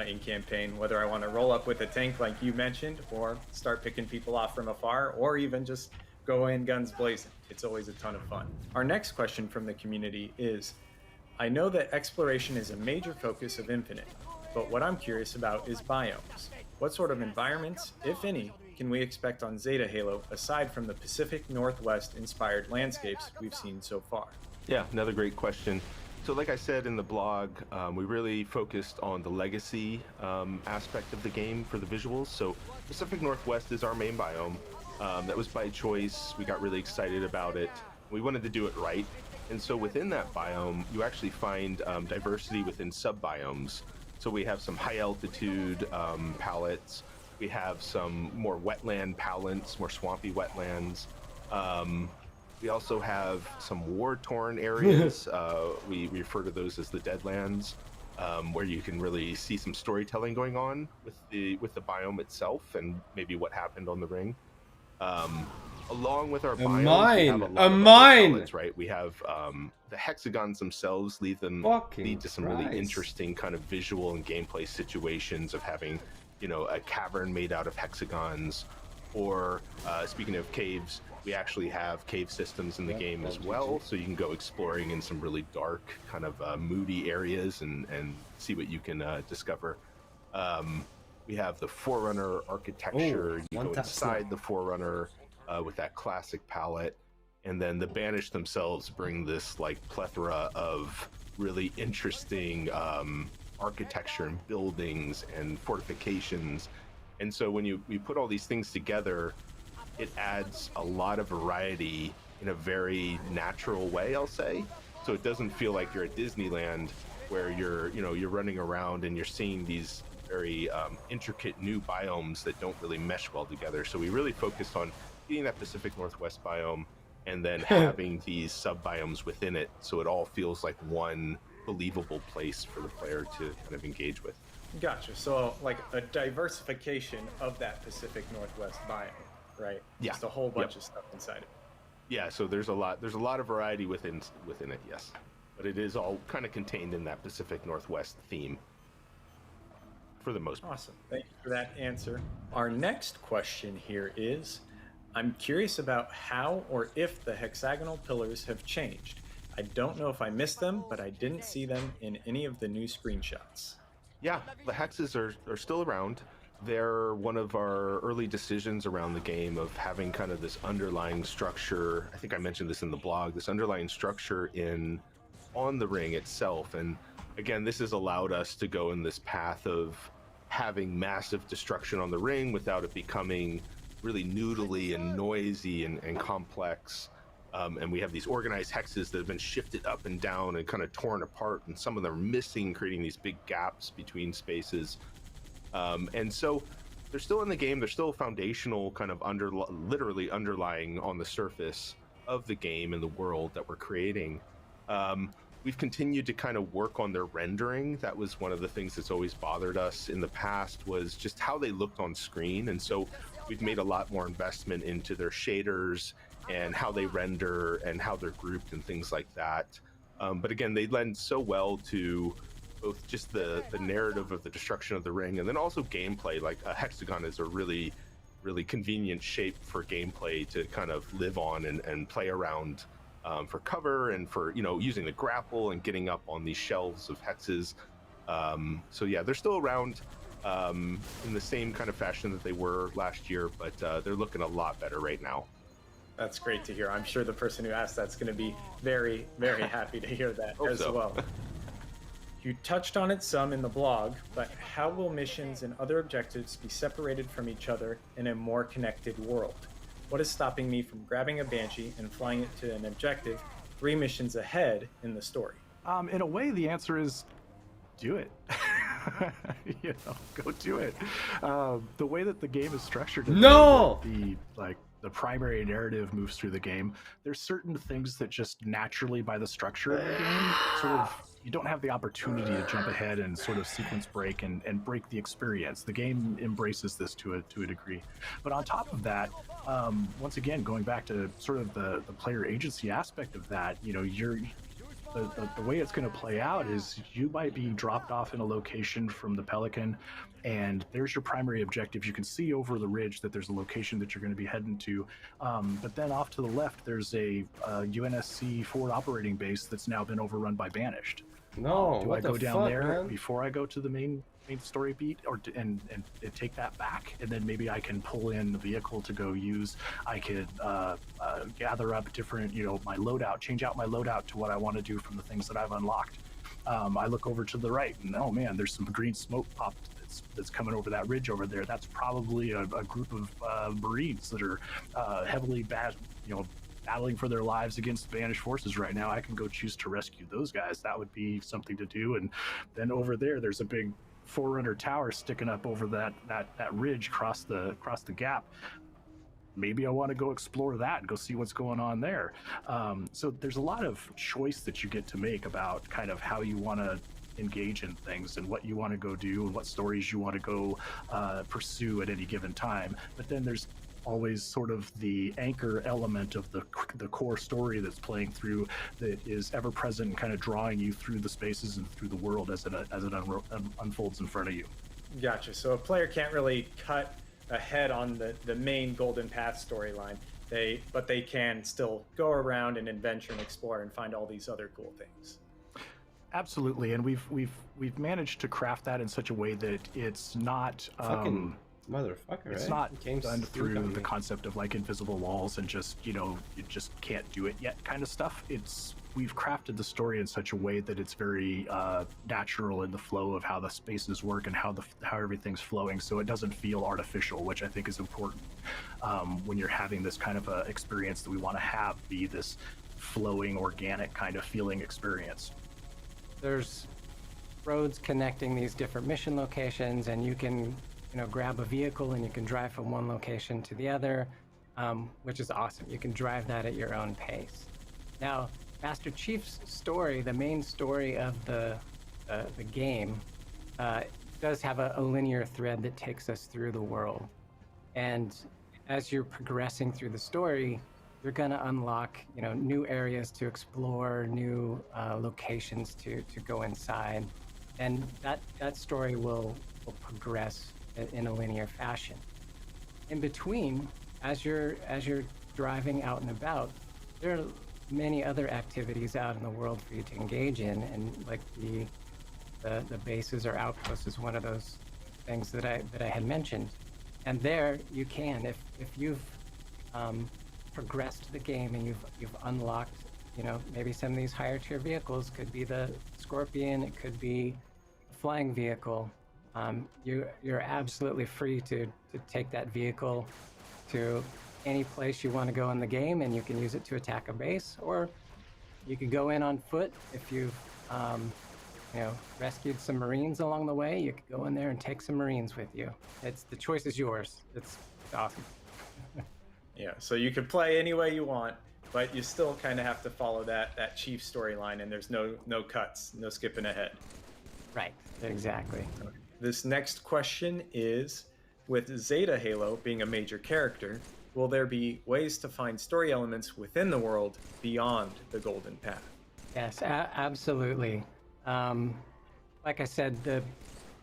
in campaign, whether I want to roll up with a tank like you mentioned, or start picking people off from afar, or even just go in guns blazing. It's always a ton of fun. Our next question from the community is, I know that exploration is a major focus of Infinite, but what I'm curious about is biomes. What sort of environments, if any, can we expect on Zeta Halo aside from the Pacific Northwest inspired landscapes we've seen so far? Yeah, another great question. So like I said in the blog, we really focused on the legacy aspect of the game for the visuals. So Pacific Northwest is our main biome. That was by choice. We got really excited about it. We wanted to do it right. And so within that biome, you actually find diversity within sub-biomes. So we have some high altitude palettes. We have some more wetland palettes, more swampy wetlands. We also have some war-torn areas. We refer to those as the Deadlands, where you can really see some storytelling going on with the biome itself and maybe what happened on the ring. Along with our biomes, we have a lot of other palettes, right? We have the hexagons themselves lead to some really interesting kind of visual and gameplay situations of having, you know, a cavern made out of hexagons, or speaking of caves, we actually have cave systems in the game as well, so you can go exploring in some really dark, kind of moody areas and see what you can discover. We have the Forerunner architecture. You go inside the Forerunner with that classic palette, and then the Banished themselves bring this like plethora of really interesting architecture and buildings and fortifications. And so when we put all these things together, it adds a lot of variety in a very natural way, I'll say. So it doesn't feel like you're at Disneyland where you're running around and you're seeing these very intricate new biomes that don't really mesh well together. So we really focused on getting that Pacific Northwest biome and then having these sub-biomes within it, so it all feels like one believable place for the player to kind of engage with. Gotcha. So like a diversification of that Pacific Northwest biome, right? Yeah. Just a whole bunch of stuff inside it. Yeah, so there's a lot of variety within it, yes. But it is all kind of contained in that Pacific Northwest theme for the most part. Awesome. Thank you for that answer. Our next question here is, I'm curious about how or if the hexagonal pillars have changed. I don't know if I missed them, but I didn't see them in any of the new screenshots. Yeah, the hexes are still around. They're one of our early decisions around the game of having kind of this underlying structure. I think I mentioned this in the blog, this underlying structure on the ring itself. And again, this has allowed us to go in this path of having massive destruction on the ring without it becoming really noodly and noisy and complex. And we have these organized hexes that have been shifted up and down and kind of torn apart, and some of them are missing, creating these big gaps between spaces. And so they're still in the game. They're still foundational, kind of literally underlying on the surface of the game and the world that we're creating. We've continued to kind of work on their rendering. That was one of the things that's always bothered us in the past, was just how they looked on screen. And so we've made a lot more investment into their shaders and how they render and how they're grouped and things like that. But again, they lend so well to both just the narrative of the destruction of the ring, and then also gameplay. Like a hexagon is a really, really convenient shape for gameplay to kind of live on and play around for cover and for, you know, using the grapple and getting up on these shelves of hexes. So yeah, they're still around in the same kind of fashion that they were last year, but they're looking a lot better right now. That's great to hear. I'm sure the person who asked that's going to be very, very happy to hear that as well. You touched on it some in the blog, but how will missions and other objectives be separated from each other in a more connected world? What is stopping me from grabbing a Banshee and flying it to an objective 3 missions ahead in the story? In a way, the answer is do it. You know, go do it. The way that the game is structured, the primary narrative moves through the game, there's certain things that just naturally, by the structure of the game, sort of, you don't have the opportunity to jump ahead and sort of sequence break and break the experience. The game embraces this to a degree. But on top of that, once again, going back to sort of the player agency aspect of that, you know, the way it's going to play out is you might be dropped off in a location from the Pelican, and there's your primary objective. You can see over the ridge that there's a location that you're going to be heading to. But then off to the left, there's a UNSC forward operating base that's now been overrun by Banished. No, do I go down there man? before I go to the main story beat, or and take that back, and then maybe I can pull in the vehicle to go use? I could gather up different, you know, my loadout, change out my loadout to what I want to do from the things that I've unlocked. I look over to the right, and oh man, there's some green smoke popped that's coming over that ridge over there. That's probably a group of Marines that are heavily battling for their lives against Banished forces right now. I can go choose to rescue those guys. That would be something to do. And then over there's a big Forerunner tower sticking up over that ridge across the gap. Maybe I want to go explore that and go see what's going on there. So there's a lot of choice that you get to make about kind of how you want to engage in things and what you want to go do and what stories you want to go pursue at any given time. But then there's always sort of the anchor element of the core story that's playing through, that is ever present and kind of drawing you through the spaces and through the world as it unfolds in front of you. Gotcha. So a player can't really cut ahead on the main Golden Path storyline. But they can still go around and adventure and explore and find all these other cool things. Absolutely, and we've managed to craft that in such a way that it's not fucking motherfucker. It's right? not done through the me. concept of like invisible walls and just, you know, you just can't do it yet kind of stuff. We've crafted the story in such a way that it's very natural in the flow of how the spaces work and how everything's flowing, so it doesn't feel artificial, which I think is important when you're having this kind of a experience that we want to have be this flowing, organic kind of feeling experience. There's roads connecting these different mission locations, and you can, you know, grab a vehicle and you can drive from one location to the other, which is awesome. You can drive that at your own pace. Now, Master Chief's story, the main story of the game, does have a linear thread that takes us through the world. And as you're progressing through the story, you're gonna unlock, you know, new areas to explore, new locations to go inside, and that story will progress in a linear fashion. In between, as you're driving out and about, there are many other activities out in the world for you to engage in, and like the bases or outposts is one of those things that I had mentioned. And there you can, if you've progressed the game and you've unlocked, you know, maybe some of these higher tier vehicles, could be the Scorpion, it could be a flying vehicle. You're absolutely free to take that vehicle to any place you want to go in the game, and you can use it to attack a base, or you could go in on foot. If you've you know, rescued some Marines along the way, you could go in there and take some Marines with you. The choice is yours. It's awesome. Yeah, so you could play any way you want, but you still kind of have to follow that chief storyline, and there's no cuts, no skipping ahead. Right, exactly. This next question is, with Zeta Halo being a major character, will there be ways to find story elements within the world beyond the Golden Path? Yes, absolutely. Like I said, the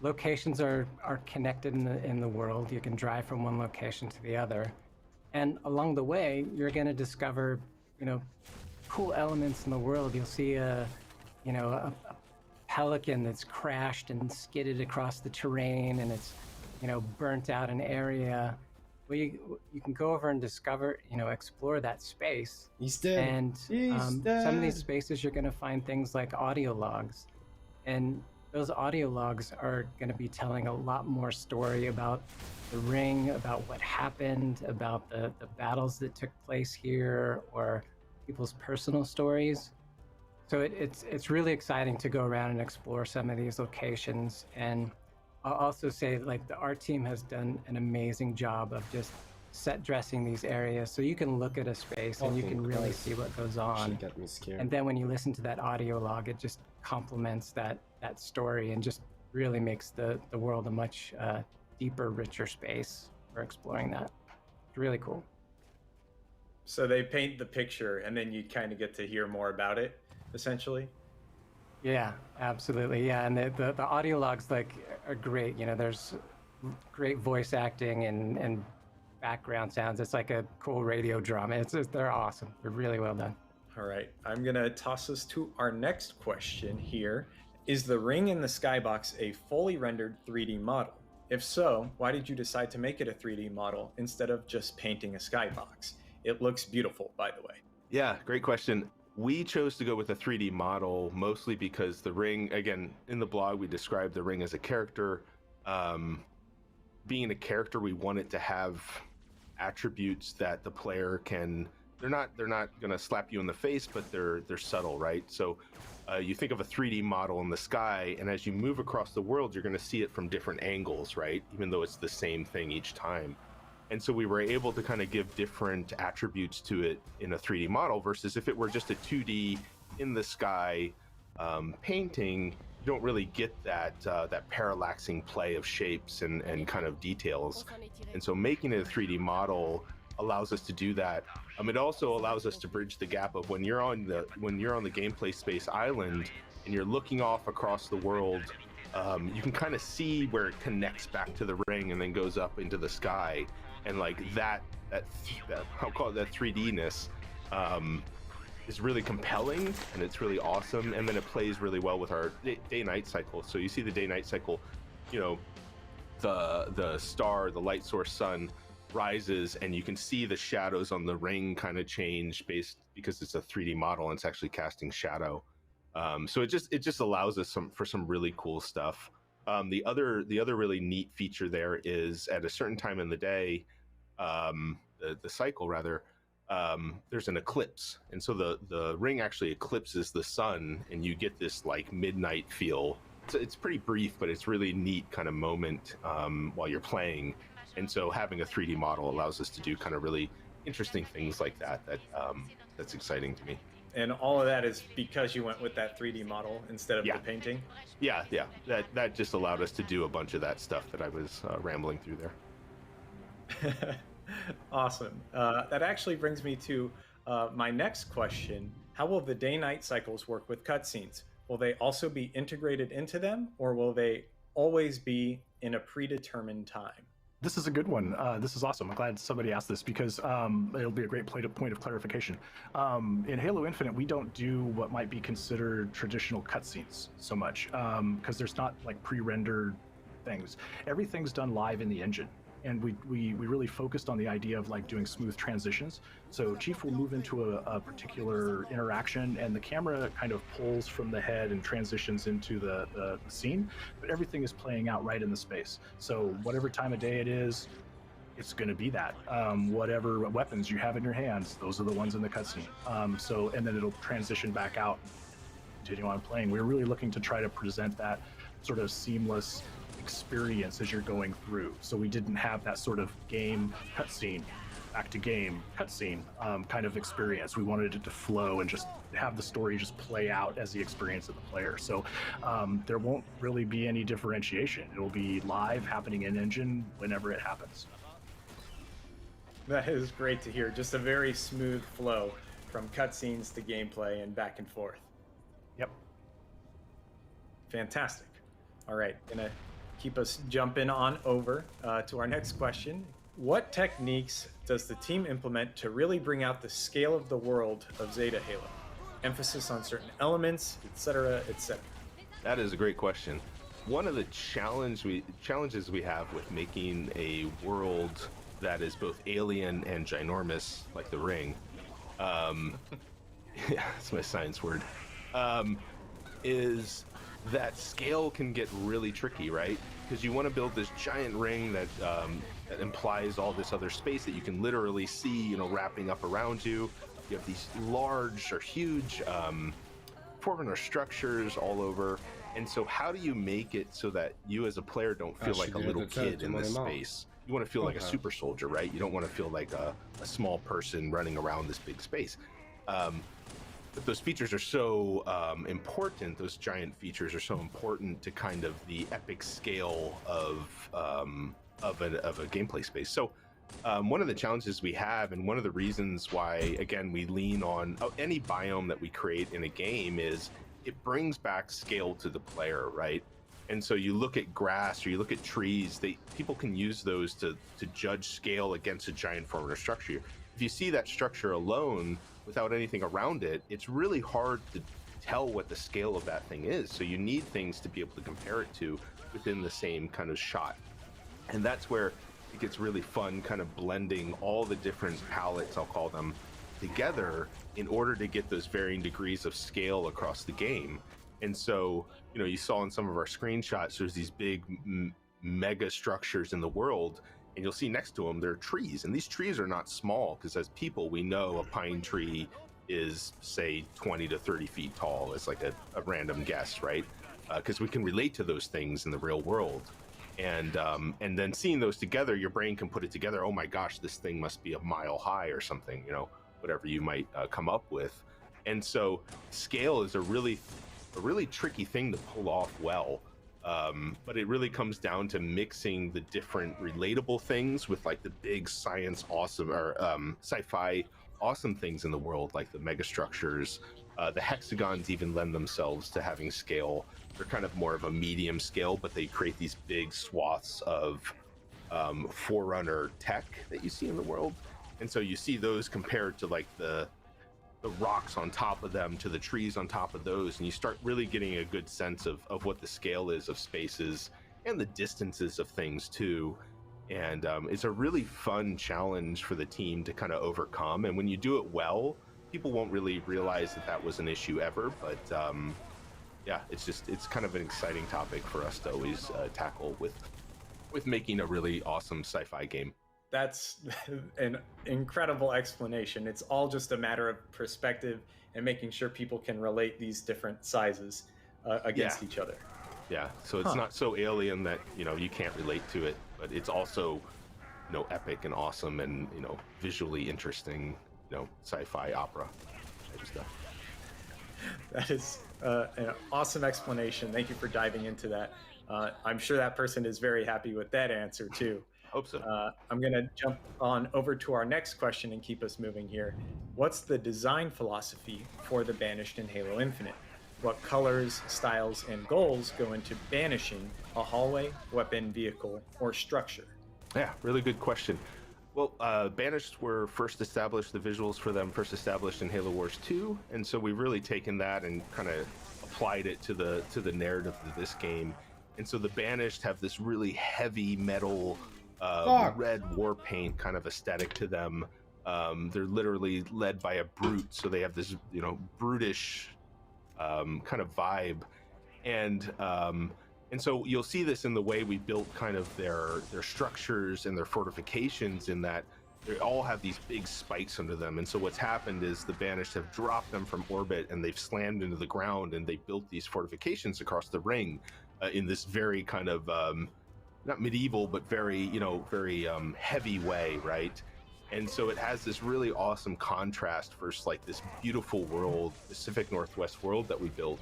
locations are connected in the world. You can drive from one location to the other. And along the way, you're going to discover, you know, cool elements in the world. You'll see a pelican that's crashed and skidded across the terrain, and it's, you know, burnt out an area. Well, you can go over and discover, you know, explore that space. He's dead. And some of these spaces, you're going to find things like audio logs, and those audio logs are going to be telling a lot more story about the ring, about what happened, about the battles that took place here, or people's personal stories. So it's really exciting to go around and explore some of these locations. And I'll also say, like, the art team has done an amazing job of just set dressing these areas, so you can look at a space and you can really see what goes on. She got me scared. And then when you listen to that audio log, it just complements that story and just really makes the world a much deeper, richer space for exploring that. It's really cool. So they paint the picture, and then you kind of get to hear more about it, essentially. Yeah, absolutely. Yeah, and the audio logs are great. You know, there's great voice acting and background sounds. It's like a cool radio drama. They're awesome. They're really well done. All right, I'm gonna toss us to our next question here. Is the ring in the skybox a fully rendered 3D model? If so, why did you decide to make it a 3D model instead of just painting a skybox? It looks beautiful, by the way. Yeah, great question. We chose to go with a 3D model mostly because the ring, again, in the blog, we described the ring as a character. Being a character, we want it to have attributes that the player can they're not gonna slap you in the face, but they're subtle, right? So you think of a 3D model in the sky, and as you move across the world, you're gonna see it from different angles, right? Even though it's the same thing each time. And so we were able to kind of give different attributes to it in a 3D model versus if it were just a 2D in the sky painting, you don't really get that that parallaxing play of shapes and kind of details. And so making it a 3D model allows us to do that. It also allows us to bridge the gap of when you're on the gameplay space island and you're looking off across the world, you can kind of see where it connects back to the ring and then goes up into the sky, and like that I'll call it that 3D-ness is really compelling, and it's really awesome. And then it plays really well with our day-night cycle. So you see the day-night cycle, you know, the star, the light source sun rises, and you can see the shadows on the ring kind of change because it's a 3D model and it's actually casting shadow. So it just allows us for some really cool stuff. The other really neat feature there is at a certain time in the day, the cycle rather, there's an eclipse, and so the ring actually eclipses the sun, and you get this like midnight feel. It's pretty brief, but it's really neat kind of moment while you're playing. And so having a 3D model allows us to do kind of really interesting things like that. That's exciting to me. And all of that is because you went with that 3D model instead of the painting? Yeah. That just allowed us to do a bunch of that stuff that I was rambling through there. Awesome. That actually brings me to my next question. How will the day-night cycles work with cutscenes? Will they also be integrated into them, or will they always be in a predetermined time? This is a good one. This is awesome. I'm glad somebody asked this because it'll be a great point of clarification. In Halo Infinite, we don't do what might be considered traditional cutscenes so much because there's not like pre-rendered things. Everything's done live in the engine. And we really focused on the idea of like doing smooth transitions. So Chief will move into a particular interaction, and the camera kind of pulls from the head and transitions into the scene, but everything is playing out right in the space. So whatever time of day it is, it's going to be that. Whatever weapons you have in your hands, those are the ones in the cutscene. And then it'll transition back out, continue on playing. We're really looking to try to present that sort of seamless experience as you're going through. So we didn't have that sort of game cutscene, back to game cutscene kind of experience. We wanted it to flow and just have the story just play out as the experience of the player. So there won't really be any differentiation. It'll be live, happening in engine whenever it happens. That is great to hear. Just a very smooth flow from cutscenes to gameplay and back and forth. Yep. Fantastic. All right, gonna keep us jumping on over to our next question. What techniques does the team implement to really bring out the scale of the world of Zeta Halo? Emphasis on certain elements, etc., etc. That is a great question. One of the challenges we have with making a world that is both alien and ginormous, like the ring, yeah, that's my science word, is that scale can get really tricky, right? Because you want to build this giant ring that implies all this other space that you can literally see, you know, wrapping up around you. You have these large or huge 400 structures all over. And so how do you make it so that you as a player don't feel like a little kid in this space? You want to feel like a super soldier, right? You don't want to feel like a small person running around this big space. But those features are so important. Those giant features are so important to kind of the epic scale of a gameplay space. So one of the challenges we have, and one of the reasons why, again, we lean on any biome that we create in a game, is it brings back scale to the player, right? And so you look at grass or you look at trees, people can use those to judge scale against a giant 400 structure. If you see that structure alone without anything around it, it's really hard to tell what the scale of that thing is. So you need things to be able to compare it to within the same kind of shot. And that's where it gets really fun, kind of blending all the different palettes, I'll call them, together in order to get those varying degrees of scale across the game. And so, you know, you saw in some of our screenshots, there's these big mega structures in the world, and you'll see next to them there are trees, and these trees are not small, because as people, we know a pine tree is, say, 20 to 30 feet tall. It's like a random guess, right? Because we can relate to those things in the real world. And then seeing those together, your brain can put it together. Oh my gosh, this thing must be a mile high or something, you know, whatever you might come up with. And so scale is a really tricky thing to pull off well. But it really comes down to mixing the different relatable things with like the big science awesome or sci-fi awesome things in the world, like the megastructures. The hexagons even lend themselves to having scale. They're kind of more of a medium scale, but they create these big swaths of Forerunner tech that you see in the world. And so you see those compared to like the rocks on top of them, to the trees on top of those, and you start really getting a good sense of what the scale is of spaces and the distances of things too. And it's a really fun challenge for the team to kind of overcome. And when you do it well, people won't really realize that was an issue ever. But yeah, it's kind of an exciting topic for us to always tackle with making a really awesome sci-fi game. That's an incredible explanation. It's all just a matter of perspective and making sure people can relate these different sizes against each other. Yeah, so it's not so alien that, you know, you can't relate to it, but it's also, you know, epic and awesome and, you know, visually interesting, you know, sci-fi opera type of stuff. That is an awesome explanation. Thank you for diving into that. I'm sure that person is very happy with that answer too. Hope so. I'm going to jump on over to our next question and keep us moving here. What's the design philosophy for the Banished in Halo Infinite? What colors, styles, and goals go into banishing a hallway, weapon, vehicle, or structure? Yeah, really good question. Well, Banished were first established, the visuals for them first established in Halo Wars 2, and so we've really taken that and kind of applied it to the narrative of this game. And so the Banished have this really heavy metal red war paint kind of aesthetic to them. They're literally led by a brute, so they have this, you know, brutish kind of vibe, and so you'll see this in the way we built kind of their structures and their fortifications, in that they all have these big spikes under them. And so what's happened is the Banished have dropped them from orbit and they've slammed into the ground, and they built these fortifications across the ring in this very kind of not medieval, but very, you know, very heavy way, right? And so it has this really awesome contrast versus like this beautiful world, Pacific Northwest world that we built,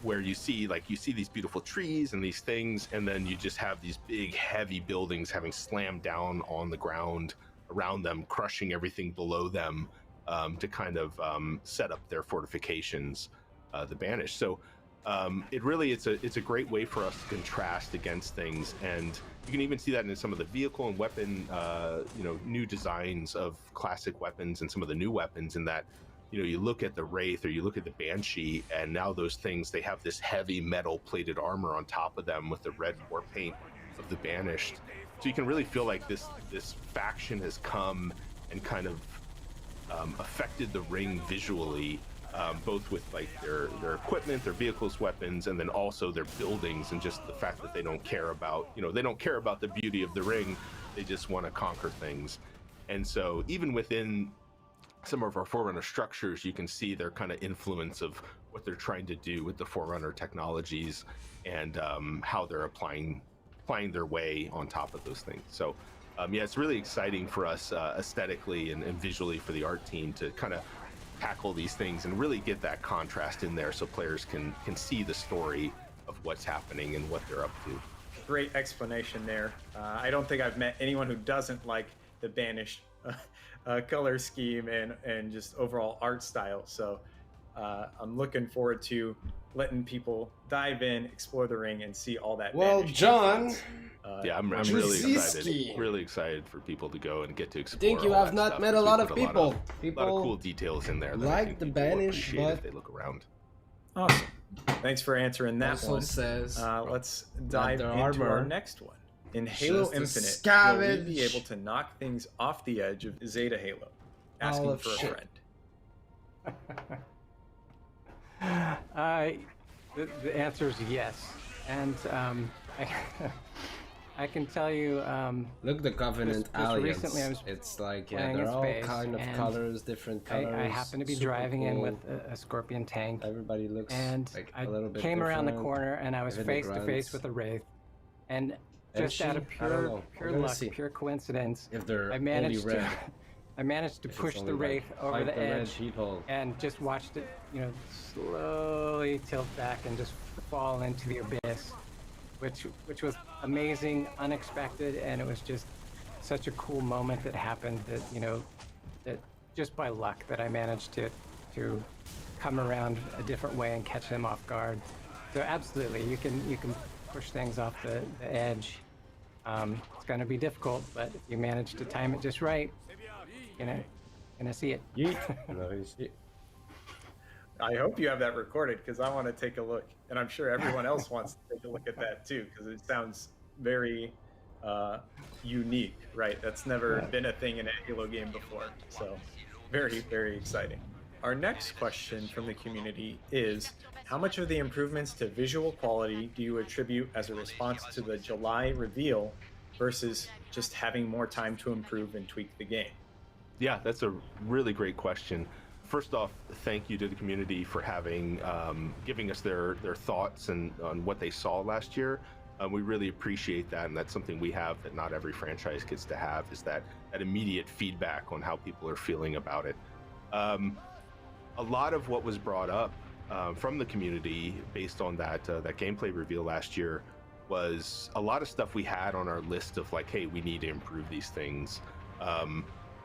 where you see these beautiful trees and these things, and then you just have these big heavy buildings having slammed down on the ground around them, crushing everything below them to kind of set up their fortifications, the Banished. So it's a great way for us to contrast against things, and you can even see that in some of the vehicle and weapon, you know, new designs of classic weapons and some of the new weapons, in that, you know, you look at the Wraith or you look at the Banshee, and now those things, they have this heavy metal plated armor on top of them with the red war paint of the Banished. So you can really feel like this faction has come and kind of affected the ring visually, both with like their equipment, their vehicles, weapons, and then also their buildings, and just the fact that they don't care about, you know, they don't care about the beauty of the ring. They just want to conquer things. And so even within some of our Forerunner structures, you can see their kind of influence of what they're trying to do with the Forerunner technologies, and how they're applying their way on top of those things. So yeah, it's really exciting for us aesthetically and visually for the art team to kind of tackle these things and really get that contrast in there, so players can see the story of what's happening and what they're up to. Great explanation there. I don't think I've met anyone who doesn't like the Banished color scheme and just overall art style. So I'm looking forward to letting people dive in, explore the ring, and see all that. Well, John. Yeah, I'm really excited for people to go and get to explore. Thank you. I've not met a lot of people. A lot of cool details in there. Like the Banished, but if they look around. Awesome. Thanks for answering that also one. Says let's dive into armor. our next one. In Halo Just a Infinite, will we be able to knock things off the edge of Zeta Halo? Asking for a friend. The answer is yes, and I can tell you. Look, the Covenant Just Alliance. recently I was It's like, playing they're in all space, kind of and colors, different colors. I happened to be super driving in cool. with a Scorpion tank, Everybody looks and like I a little bit came around the different. corner, and I was Even the face to face grunts. with a wraith, and just out of I don't know. pure We're gonna luck, see pure coincidence, if they're I only managed red. to I managed to If it's push the only red. wraith over Fight the red edge people. and just watched it, slowly tilt back and just fall into the abyss, which was amazing, unexpected, and it was just such a cool moment that happened that that just by luck that I managed to come around a different way and catch them off guard. So absolutely, you can push things off the edge. It's going to be difficult, but if you manage to time it just right, gonna see it. Yeet. No, you see. I hope you have that recorded because I want to take a look, and I'm sure everyone else wants to take a look at that too because it sounds very unique, right? That's never been a thing in a Halo game before, so very, very exciting. Our next question from the community is, how much of the improvements to visual quality do you attribute as a response to the July reveal versus just having more time to improve and tweak the game? Yeah, that's a really great question. First off, thank you to the community for having giving us their thoughts and on what they saw last year. We really appreciate that, and that's something we have that not every franchise gets to have, is that immediate feedback on how people are feeling about it. A lot of what was brought up from the community based on that gameplay reveal last year was a lot of stuff we had on our list of like, hey, we need to improve these things.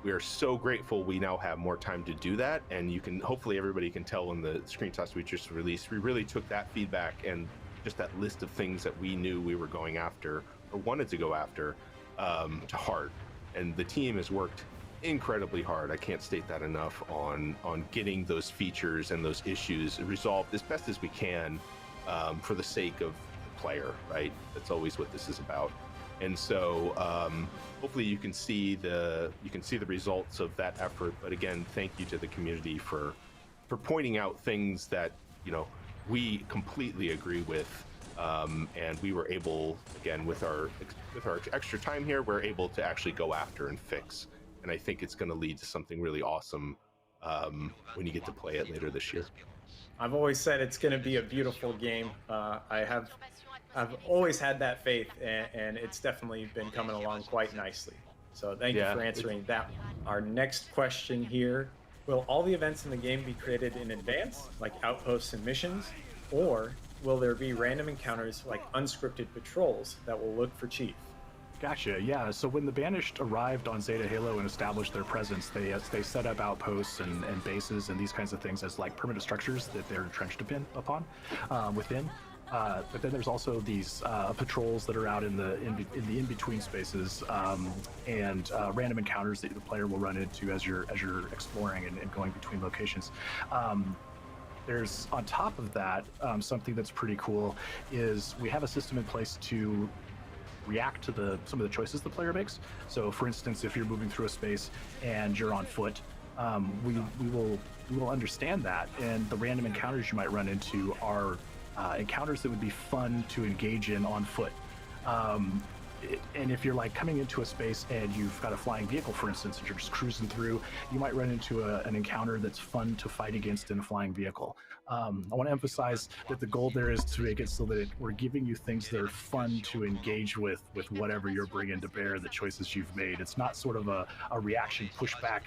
We are so grateful we now have more time to do that, and hopefully everybody can tell in the screenshots we just released, we really took that feedback and just that list of things that we knew we were going after or wanted to go after to heart. And the team has worked incredibly hard. I can't state that enough on getting those features and those issues resolved as best as we can for the sake of the player, right? That's always what this is about. And so hopefully you can see the results of that effort. But again, thank you to the community for pointing out things that we completely agree with, and we were able, again, with our extra time here, we're able to actually go after and fix. And I think it's going to lead to something really awesome when you get to play it later this year. I've always said it's going to be a beautiful game. I've always had that faith, and it's definitely been coming along quite nicely. So thank you for answering that. Our next question here: will all the events in the game be created in advance, like outposts and missions, or will there be random encounters like unscripted patrols that will look for Chief? Gotcha. Yeah. So when the Banished arrived on Zeta Halo and established their presence, they set up outposts and bases and these kinds of things as like permanent structures that they're entrenched upon within. But then there's also these patrols that are out in the in-between spaces and random encounters that the player will run into as you're exploring and going between locations. There's, on top of that, something that's pretty cool is we have a system in place to react to some of the choices the player makes. So for instance, if you're moving through a space and you're on foot, we will understand that, and the random encounters you might run into are encounters that would be fun to engage in on foot. And if you're like coming into a space and you've got a flying vehicle, for instance, and you're just cruising through, you might run into an encounter that's fun to fight against in a flying vehicle. I want to emphasize that the goal there is to make it so that we're giving you things that are fun to engage with whatever you're bringing to bear, the choices you've made. It's not sort of a reaction pushback,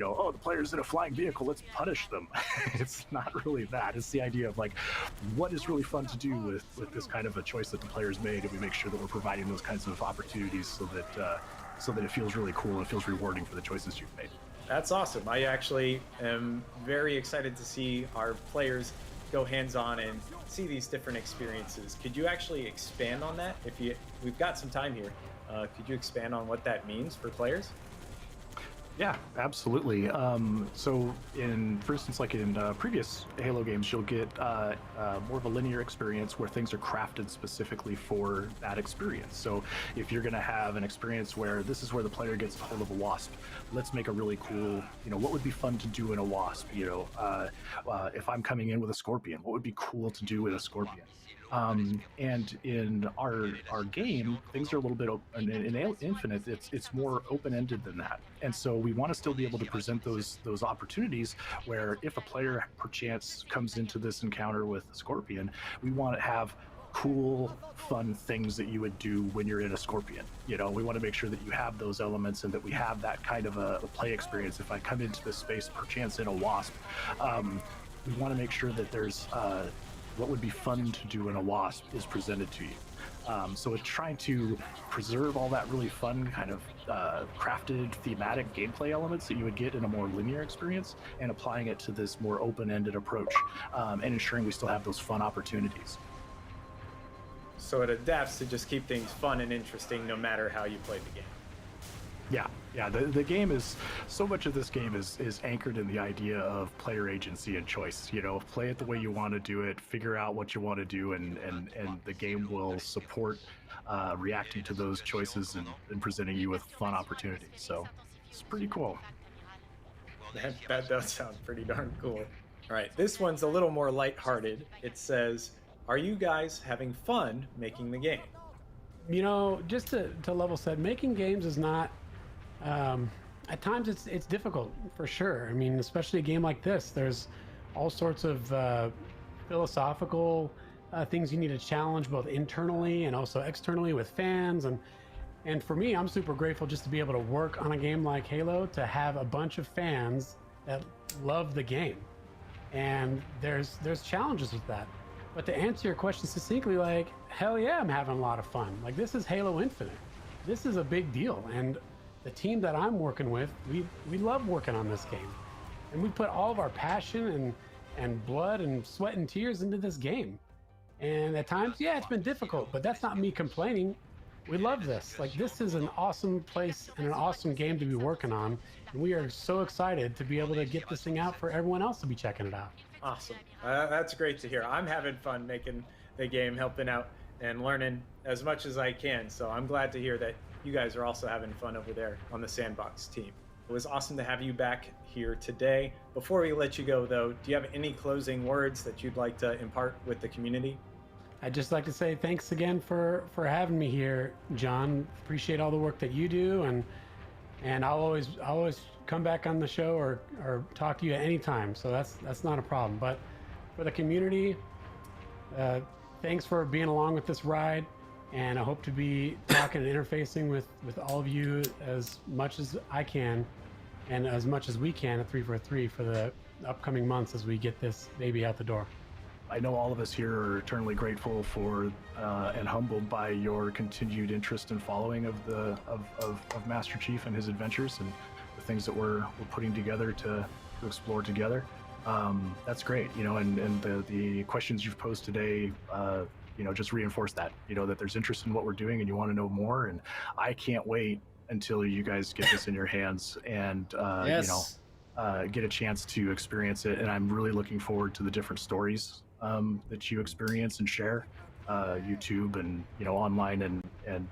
oh, the player's in a flying vehicle, let's punish them. It's not really that. It's the idea of like, what is really fun to do with this kind of a choice that the player's made, and we make sure that we're providing those kinds of opportunities so that it feels really cool and feels rewarding for the choices you've made. That's awesome. I actually am very excited to see our players go hands-on and see these different experiences. Could you actually expand on that? We've got some time here. Could you expand on what that means for players? Yeah, absolutely. So for instance, like in previous Halo games, you'll get more of a linear experience where things are crafted specifically for that experience. So if you're going to have an experience where this is where the player gets a hold of a wasp, let's make a really cool, what would be fun to do in a wasp? If I'm coming in with a scorpion, what would be cool to do with a scorpion? And in our game, things are a little bit open. In Infinite, it's more open-ended than that, and so we want to still be able to present those opportunities where if a player perchance comes into this encounter with Scorpion, we want to have cool, fun things that you would do when you're in a Scorpion. You know, we want to make sure that you have those elements and that we have that kind of a play experience. If I come into this space perchance in a Wasp, we want to make sure that there's what would be fun to do in a Wasp is presented to you. So it's trying to preserve all that really fun kind of crafted thematic gameplay elements that you would get in a more linear experience, and applying it to this more open-ended approach, and ensuring we still have those fun opportunities. So it adapts to just keep things fun and interesting no matter how you play the game. Yeah, the game is, so much of this game is anchored in the idea of player agency and choice. You know, play it the way you want to do it, figure out what you want to do, and the game will support reacting to those choices and presenting you with fun opportunities. So it's pretty cool. That does sound pretty darn cool. All right, this one's a little more lighthearted. It says, are you guys having fun making the game? You know, just to level set, making games is not, at times it's difficult for sure. I mean, especially a game like this, there's all sorts of philosophical things you need to challenge both internally and also externally with fans. And for me, I'm super grateful just to be able to work on a game like Halo, to have a bunch of fans that love the game. And there's challenges with that. But to answer your question succinctly, like, hell yeah, I'm having a lot of fun. Like, this is Halo Infinite. This is a big deal. And the team that I'm working with, we love working on this game. And we put all of our passion and blood and sweat and tears into this game. And at times, yeah, it's been difficult, but that's not me complaining. We love this. Like, this is an awesome place and an awesome game to be working on. And we are so excited to be able to get this thing out for everyone else to be checking it out. Awesome. That's great to hear. I'm having fun making the game, helping out and learning as much as I can. So I'm glad to hear that you guys are also having fun over there on the Sandbox team. It was awesome to have you back here today. Before we let you go, though, do you have any closing words that you'd like to impart with the community? I'd just like to say thanks again for having me here, John. Appreciate all the work that you do, and I'll always come back on the show or talk to you at any time. So that's not a problem. But for the community, thanks for being along with this ride, and I hope to be talking and interfacing with all of you as much as I can, and as much as we can at 343 for the upcoming months as we get this baby out the door. I know all of us here are eternally grateful for and humbled by your continued interest and following of Master Chief and his adventures and the things that we're putting together to explore together. That's great, you know, and the questions you've posed today, you know, just reinforce that, you know, that there's interest in what we're doing and you want to know more. And I can't wait until you guys get this in your hands and Yes. you know, get a chance to experience it. And I'm really looking forward to the different stories that you experience and share, YouTube and, you know, online and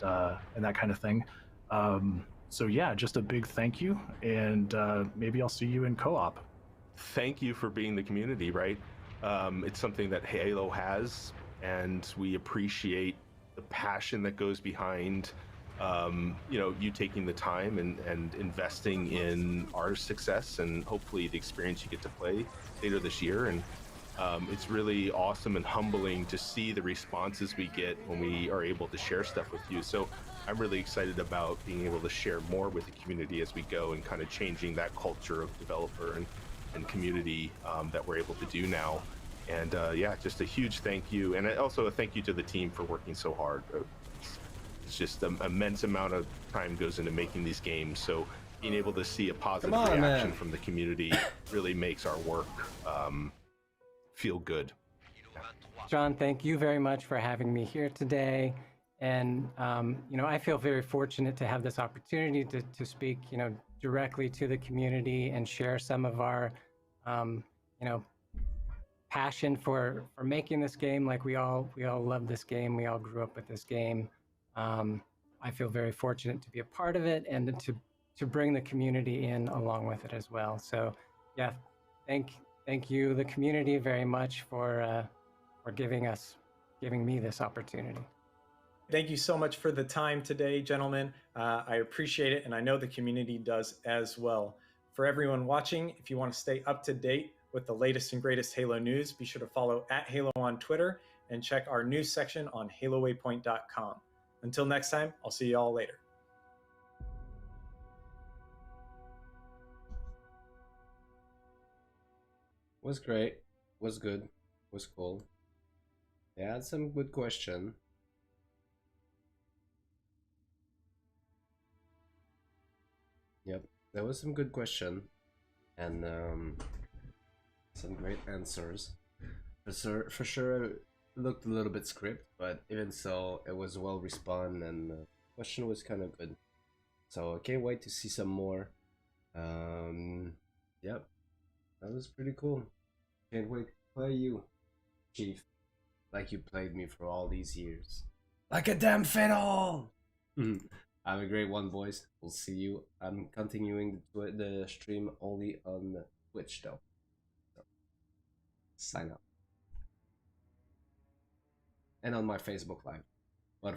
that kind of thing. So yeah, just a big thank you, and maybe I'll see you in co-op. Thank you for being the community, right? It's something that Halo has, and we appreciate the passion that goes behind you know, you taking the time and investing in our success and hopefully the experience you get to play later this year. And it's really awesome and humbling to see the responses we get when we are able to share stuff with you. So I'm really excited about being able to share more with the community as we go and kind of changing that culture of developer and community that we're able to do now. And yeah, just a huge thank you. And also a thank you to the team for working so hard. It's just an immense amount of time goes into making these games. So being able to see a positive reaction from the community really makes our work feel good. John, thank you very much for having me here today. And, you know, I feel very fortunate to have this opportunity to speak, you know, directly to the community and share some of our, you know, passion for making this game. Like we all love this game. We all grew up with this game. I feel very fortunate to be a part of it and to bring the community in along with it as well. So yeah, thank you, the community, very much for giving us giving me this opportunity. Thank you so much for the time today, gentlemen. I appreciate it, and I know the community does as well. For everyone watching, if you want to stay up to date with the latest and greatest Halo news, be sure to follow @Halo on Twitter and check our news section on halowaypoint.com. Until next time, I'll see you all later. Was great, was good, was cool. They had some good question. Yep, there was some good question, and some great answers. For sure, it looked a little bit script, but even so, it was well responded, and the question was kind of good. So I can't wait to see some more. Yep, that was pretty cool. Can't wait to play you, Chief, like you played me for all these years. Like a damn fiddle! Have a great one, boys. We'll see you. I'm continuing the stream only on Twitch, though. So, sign up. And on my Facebook Live.